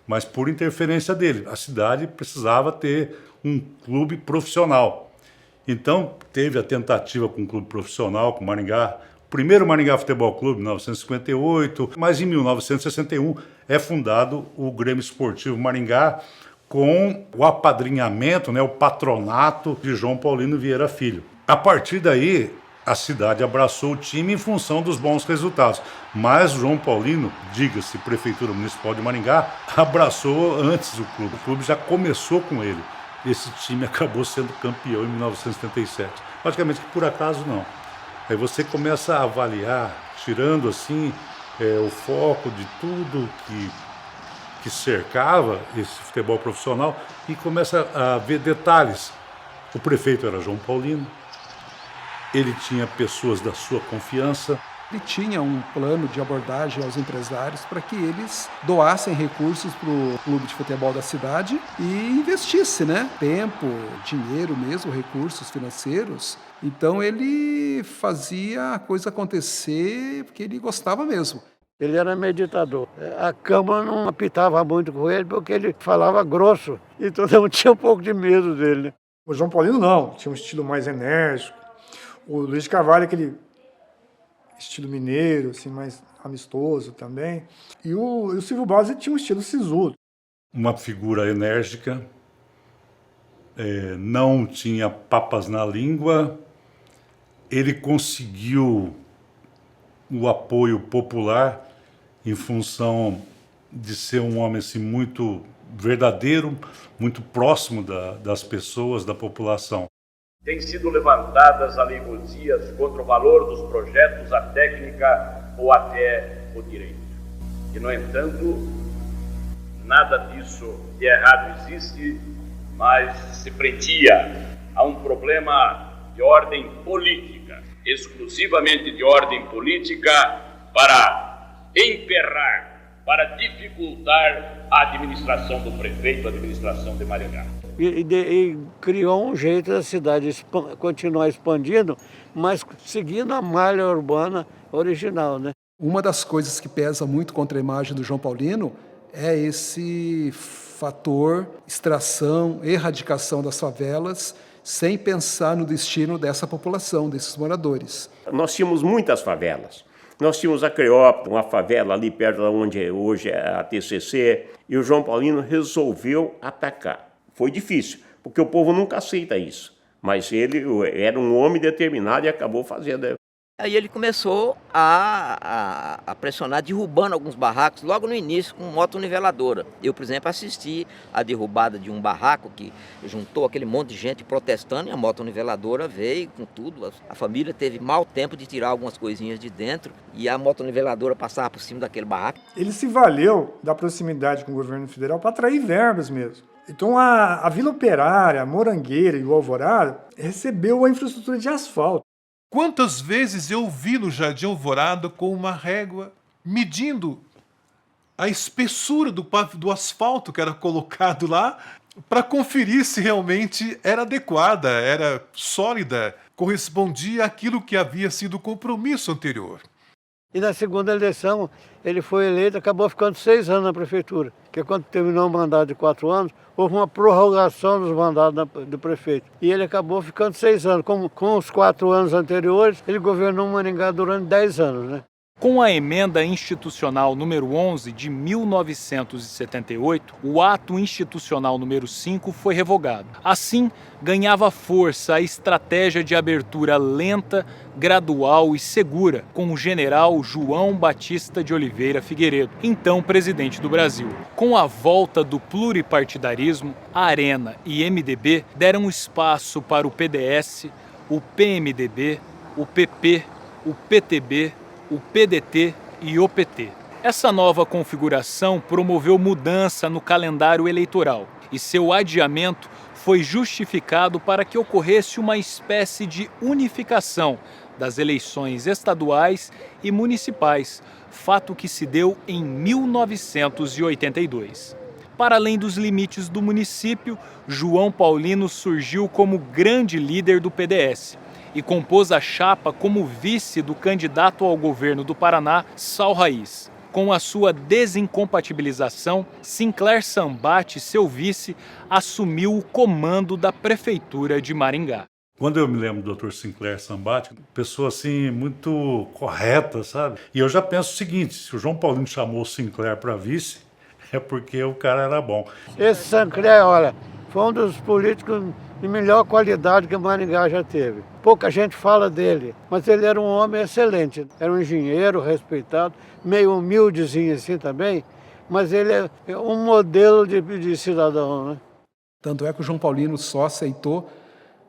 mas por interferência dele. A cidade precisava ter um clube profissional. Então, teve a tentativa com um clube profissional, com o Maringá. O primeiro Maringá Futebol Clube, em 1958, mas em 1961 é fundado o Grêmio Esportivo Maringá, com o apadrinhamento, o patronato de João Paulino Vieira Filho. A partir daí, a cidade abraçou o time em função dos bons resultados. Mas João Paulino, diga-se, Prefeitura Municipal de Maringá, abraçou antes o clube. O clube já começou com ele. Esse time acabou sendo campeão em 1977. Logicamente que por acaso não. Aí você começa a avaliar, tirando assim o foco de tudo que cercava esse futebol profissional e começa a ver detalhes. O prefeito era João Paulino. Ele tinha pessoas da sua confiança. Ele tinha um plano de abordagem aos empresários para que eles doassem recursos para o clube de futebol da cidade e investisse, tempo, dinheiro mesmo, recursos financeiros. Então ele fazia a coisa acontecer porque ele gostava mesmo. Ele era meditador. A Câmara não apitava muito com ele porque ele falava grosso. E todo mundo tinha um pouco de medo dele. O João Paulino não, tinha um estilo mais enérgico. O Luiz de Carvalho, aquele estilo mineiro, assim, mais amistoso também. E o Silvio Barros tinha um estilo sisudo. Uma figura enérgica, não tinha papas na língua. Ele conseguiu o apoio popular em função de ser um homem assim, muito verdadeiro, muito próximo das pessoas, da população. Têm sido levantadas alegorias contra o valor dos projetos, a técnica ou até o direito. E, no entanto, nada disso de errado existe, mas se prendia a um problema de ordem política, exclusivamente de ordem política, para emperrar, para dificultar a administração do prefeito, a administração de Maringá. E criou um jeito da cidade continuar expandindo, mas seguindo a malha urbana original, Uma das coisas que pesa muito contra a imagem do João Paulino é esse fator extração, erradicação das favelas, sem pensar no destino dessa população, desses moradores. Nós tínhamos muitas favelas. Nós tínhamos a Creópolis, uma favela ali perto de onde hoje é a TCC, e o João Paulino resolveu atacar. Foi difícil, porque o povo nunca aceita isso. Mas ele era um homem determinado e acabou fazendo. Aí ele começou a pressionar, derrubando alguns barracos, logo no início, com motoniveladora. Eu, por exemplo, assisti a derrubada de um barraco que juntou aquele monte de gente protestando e a motoniveladora veio com tudo. A família teve mau tempo de tirar algumas coisinhas de dentro e a motoniveladora passava por cima daquele barraco. Ele se valeu da proximidade com o governo federal para atrair verbas mesmo. Então a Vila Operária, a Morangueira e o Alvorada recebeu a infraestrutura de asfalto. Quantas vezes eu vi no Jardim Alvorada com uma régua medindo a espessura do asfalto que era colocado lá para conferir se realmente era adequada, era sólida, correspondia àquilo que havia sido o compromisso anterior. E na segunda eleição ele foi eleito, acabou ficando 6 anos na prefeitura, porque quando terminou o mandato de 4 anos, houve uma prorrogação dos mandatos do prefeito. E ele acabou ficando 6 anos. Com os 4 anos anteriores, ele governou Maringá durante 10 anos, Com a emenda institucional número 11 de 1978, o ato institucional número 5 foi revogado. Assim, ganhava força a estratégia de abertura lenta, gradual e segura com o general João Batista de Oliveira Figueiredo, então presidente do Brasil. Com a volta do pluripartidarismo, a Arena e MDB deram espaço para o PDS, o PMDB, o PP, o PTB, o PDT e o PT. Essa nova configuração promoveu mudança no calendário eleitoral e seu adiamento foi justificado para que ocorresse uma espécie de unificação das eleições estaduais e municipais, fato que se deu em 1982. Para além dos limites do município, João Paulino surgiu como grande líder do PDS e compôs a chapa como vice do candidato ao governo do Paraná, Sal Raiz. Com a sua desincompatibilização, Sinclair Sambate, seu vice, assumiu o comando da prefeitura de Maringá. Quando eu me lembro do Dr. Sinclair Sambate, pessoa assim muito correta, sabe? E eu já penso o seguinte, se o João Paulino chamou o Sinclair para vice, é porque o cara era bom. Esse Sinclair, olha, foi um dos políticos de melhor qualidade que Maringá já teve. Pouca gente fala dele, mas ele era um homem excelente. Era um engenheiro respeitado, meio humildezinho assim também, mas ele é um modelo de cidadão, né? Tanto é que o João Paulino só aceitou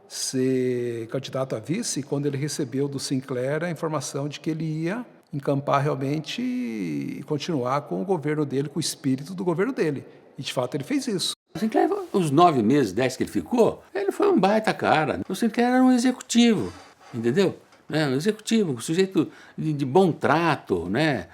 ser candidato a vice quando ele recebeu do Sinclair a informação de que ele ia encampar realmente e continuar com o governo dele, com o espírito do governo dele. E, de fato, ele fez isso. O Sinclair, os 9 meses, 10 que ele ficou, ele foi um baita cara. O Sinclair era um executivo, entendeu? Um executivo, um sujeito de bom trato, né?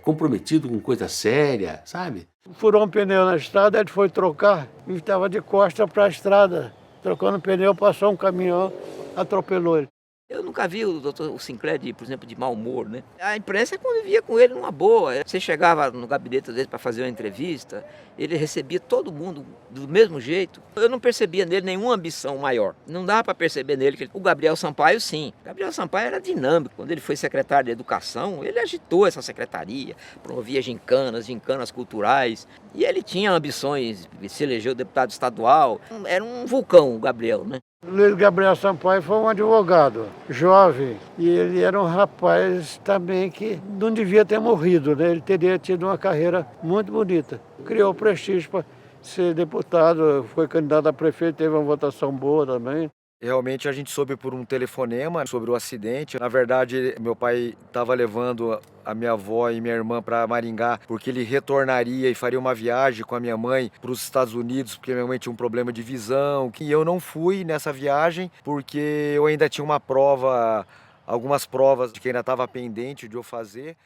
Comprometido com coisa séria, sabe? Furou um pneu na estrada, ele foi trocar e estava de costa para a estrada. Trocando o pneu, passou um caminhão, atropelou ele. Eu nunca vi o Sinclair, por exemplo, de mau humor, né? A imprensa convivia com ele numa boa. Você chegava no gabinete às vezes para fazer uma entrevista, ele recebia todo mundo do mesmo jeito. Eu não percebia nele nenhuma ambição maior. Não dá para perceber nele que o Gabriel Sampaio, sim. O Gabriel Sampaio era dinâmico. Quando ele foi secretário de Educação, ele agitou essa secretaria, promovia gincanas culturais. E ele tinha ambições, se elegeu deputado estadual. Era um vulcão, o Gabriel, né? Luiz Gabriel Sampaio foi um advogado jovem e ele era um rapaz também que não devia ter morrido, né? Ele teria tido uma carreira muito bonita. Criou prestígio para ser deputado, foi candidato a prefeito, teve uma votação boa também. Realmente a gente soube por um telefonema sobre o acidente. Na verdade, meu pai estava levando a minha avó e minha irmã para Maringá porque ele retornaria e faria uma viagem com a minha mãe para os Estados Unidos porque minha mãe tinha um problema de visão. E eu não fui nessa viagem porque eu ainda tinha algumas provas de que ainda estava pendente de eu fazer.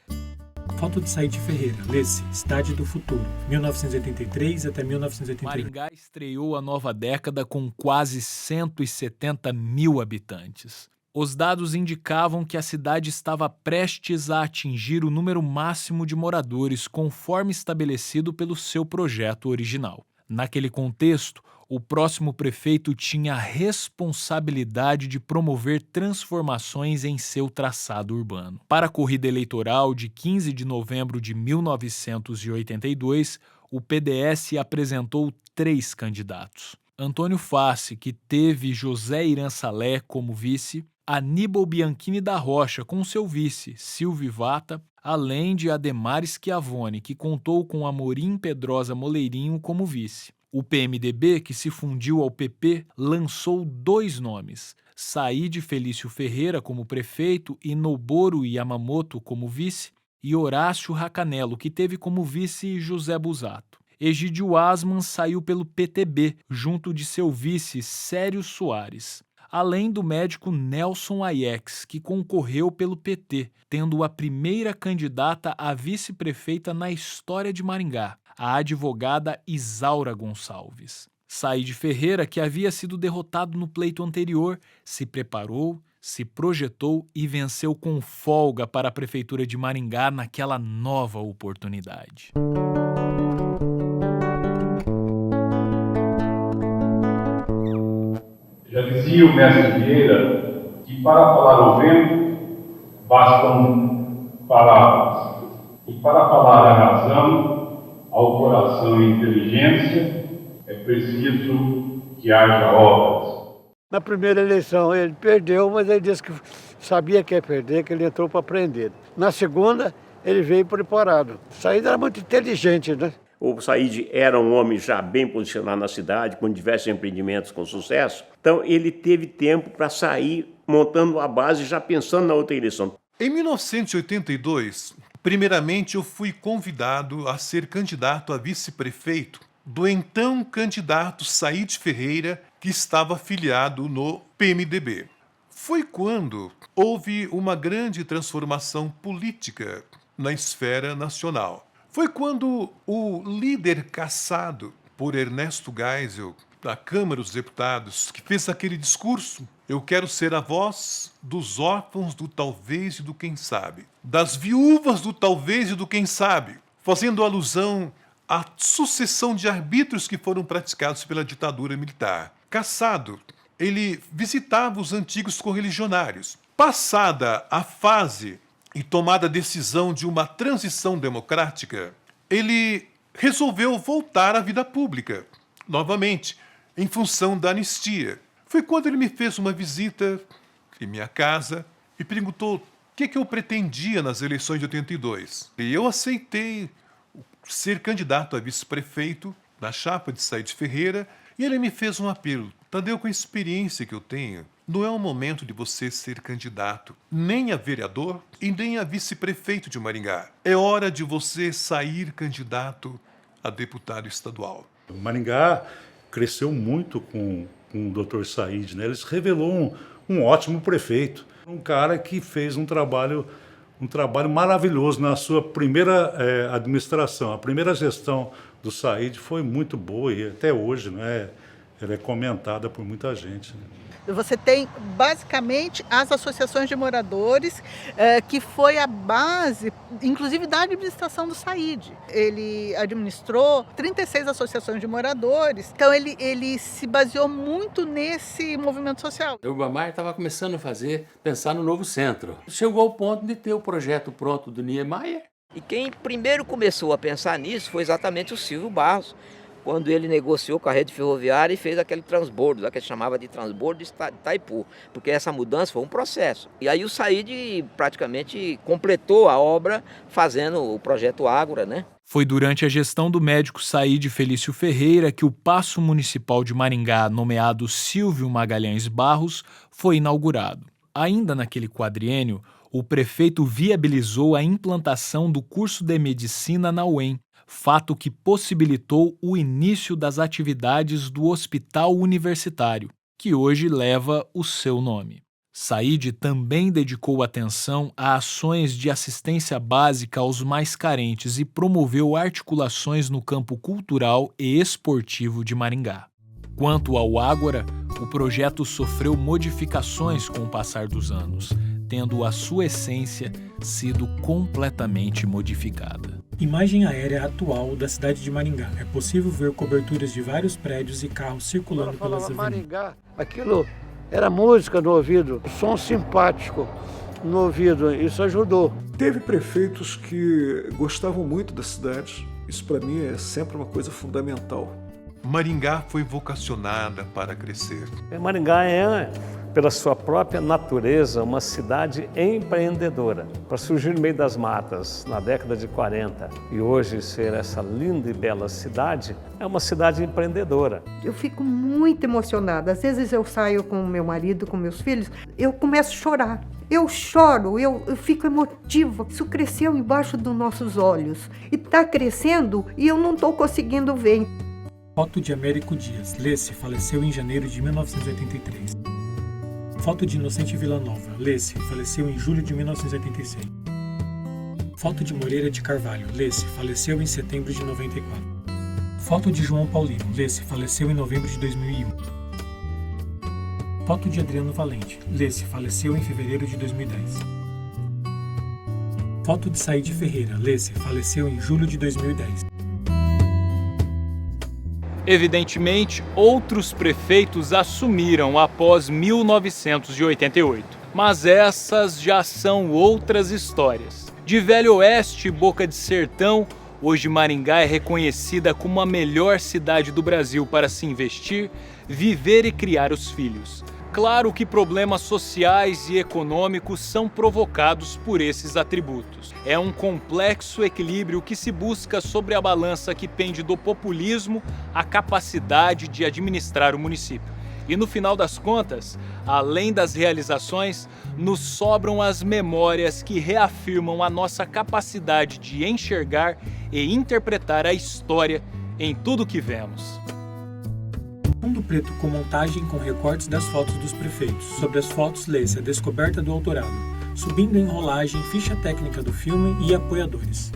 Foto de Saíde Ferreira, lê-se Cidade do Futuro, 1983 até 1988. Maringá estreou a nova década com quase 170 mil habitantes. Os dados indicavam que a cidade estava prestes a atingir o número máximo de moradores conforme estabelecido pelo seu projeto original. Naquele contexto, o próximo prefeito tinha a responsabilidade de promover transformações em seu traçado urbano. Para a corrida eleitoral de 15 de novembro de 1982, o PDS apresentou 3 candidatos. Antônio Fassi, que teve José Irã Salé como vice, Aníbal Bianchini da Rocha com seu vice, Silvio Vata, além de Ademar Schiavone, que contou com Amorim Pedrosa Moleirinho como vice. O PMDB, que se fundiu ao PP, lançou 2 nomes, Saíde Felício Ferreira como prefeito e Noboru Yamamoto como vice, e Horácio Racanello, que teve como vice José Busato. Egídio Asman saiu pelo PTB, junto de seu vice Cério Soares, além do médico Nelson Aiex, que concorreu pelo PT, tendo a primeira candidata a vice-prefeita na história de Maringá, a advogada Isaura Gonçalves. Saíde Ferreira, que havia sido derrotado no pleito anterior, se preparou, se projetou e venceu com folga para a prefeitura de Maringá naquela nova oportunidade. Já dizia o mestre Vieira que para falar ao vento bastam palavras, e para falar à razão, ao coração e inteligência, é preciso que haja obras. Na primeira eleição ele perdeu, mas ele disse que sabia que ia perder, que ele entrou para aprender. Na segunda, ele veio preparado. Saída era muito inteligente, né? O Saíde era um homem já bem posicionado na cidade, com diversos empreendimentos com sucesso. Então, ele teve tempo para sair montando a base, já pensando na outra eleição. Em 1982, primeiramente eu fui convidado a ser candidato a vice-prefeito do então candidato Saíde Ferreira, que estava afiliado no PMDB. Foi quando houve uma grande transformação política na esfera nacional. foi quando o líder caçado por Ernesto Geisel, da Câmara dos Deputados, que fez aquele discurso: eu quero ser a voz dos órfãos do talvez e do quem sabe, das viúvas do talvez e do quem sabe, fazendo alusão à sucessão de arbítrios que foram praticados pela ditadura militar. Caçado, ele visitava os antigos correligionários. Passada a fase e tomada a decisão de uma transição democrática, ele resolveu voltar à vida pública, novamente, em função da anistia. Foi quando ele me fez uma visita em minha casa e perguntou o que eu pretendia nas eleições de 82. E eu aceitei ser candidato a vice-prefeito na chapa de Saíde Ferreira, e ele me fez um apelo: Tadeu, com a experiência que eu tenho, não é o momento de você ser candidato nem a vereador e nem a vice-prefeito de Maringá. É hora de você sair candidato a deputado estadual. Maringá cresceu muito com o Dr. Saíde, né? Ele se revelou um ótimo prefeito, um cara que fez um trabalho maravilhoso na sua primeira administração. A primeira gestão do Saíde foi muito boa e até hoje, né, ela é comentada por muita gente, né? Você tem, basicamente, as associações de moradores, que foi a base, inclusive, da administração do Saíde. Ele administrou 36 associações de moradores, então ele se baseou muito nesse movimento social. O Ribamar estava começando a pensar no novo centro. Chegou ao ponto de ter o projeto pronto do Niemeyer. E quem primeiro começou a pensar nisso foi exatamente o Silvio Barros, quando ele negociou com a rede ferroviária e fez aquele transbordo, que ele chamava de transbordo de Itaipu, porque essa mudança foi um processo. E aí o Saíde praticamente completou a obra fazendo o projeto Ágora, né? Foi durante a gestão do médico Saíde Felício Ferreira que o Paço Municipal de Maringá, nomeado Silvio Magalhães Barros, foi inaugurado. Ainda naquele quadriênio, o prefeito viabilizou a implantação do curso de medicina na UEM, fato que possibilitou o início das atividades do Hospital Universitário, que hoje leva o seu nome. Saíde também dedicou atenção a ações de assistência básica aos mais carentes e promoveu articulações no campo cultural e esportivo de Maringá. Quanto ao Ágora, o projeto sofreu modificações com o passar dos anos, tendo a sua essência sido completamente modificada. Imagem aérea atual da cidade de Maringá. É possível ver coberturas de vários prédios e carros circulando pelas avenidas. Maringá, aquilo era música no ouvido, som simpático no ouvido, isso ajudou. Teve prefeitos que gostavam muito da cidade, isso para mim é sempre uma coisa fundamental. Maringá foi vocacionada para crescer. Maringá é, pela sua própria natureza, uma cidade empreendedora. Para surgir no meio das matas na década de 40 e hoje ser essa linda e bela cidade, é uma cidade empreendedora. Eu fico muito emocionada. Às vezes eu saio com meu marido, com meus filhos, eu começo a chorar. Eu choro, eu fico emotiva. Isso cresceu embaixo dos nossos olhos. E está crescendo e eu não estou conseguindo ver. Foto de Américo Dias. Lesse faleceu em janeiro de 1983. Foto de Inocente Villanova. Lesse faleceu em julho de 1986. Foto de Moreira de Carvalho. Lesse faleceu em setembro de 94. Foto de João Paulino. Lesse faleceu em novembro de 2001. Foto de Adriano Valente. Lesse faleceu em fevereiro de 2010. Foto de Saíde Ferreira. Lesse faleceu em julho de 2010. Evidentemente, outros prefeitos assumiram após 1988. Mas essas já são outras histórias. De Velho Oeste e Boca de Sertão, hoje Maringá é reconhecida como a melhor cidade do Brasil para se investir, viver e criar os filhos. Claro que problemas sociais e econômicos são provocados por esses atributos. É um complexo equilíbrio que se busca sobre a balança que pende do populismo à capacidade de administrar o município. E no final das contas, além das realizações, nos sobram as memórias que reafirmam a nossa capacidade de enxergar e interpretar a história em tudo que vemos. Fundo preto com montagem com recortes das fotos dos prefeitos. Sobre as fotos, lê-se a descoberta do autorado, subindo em rolagem, ficha técnica do filme e apoiadores.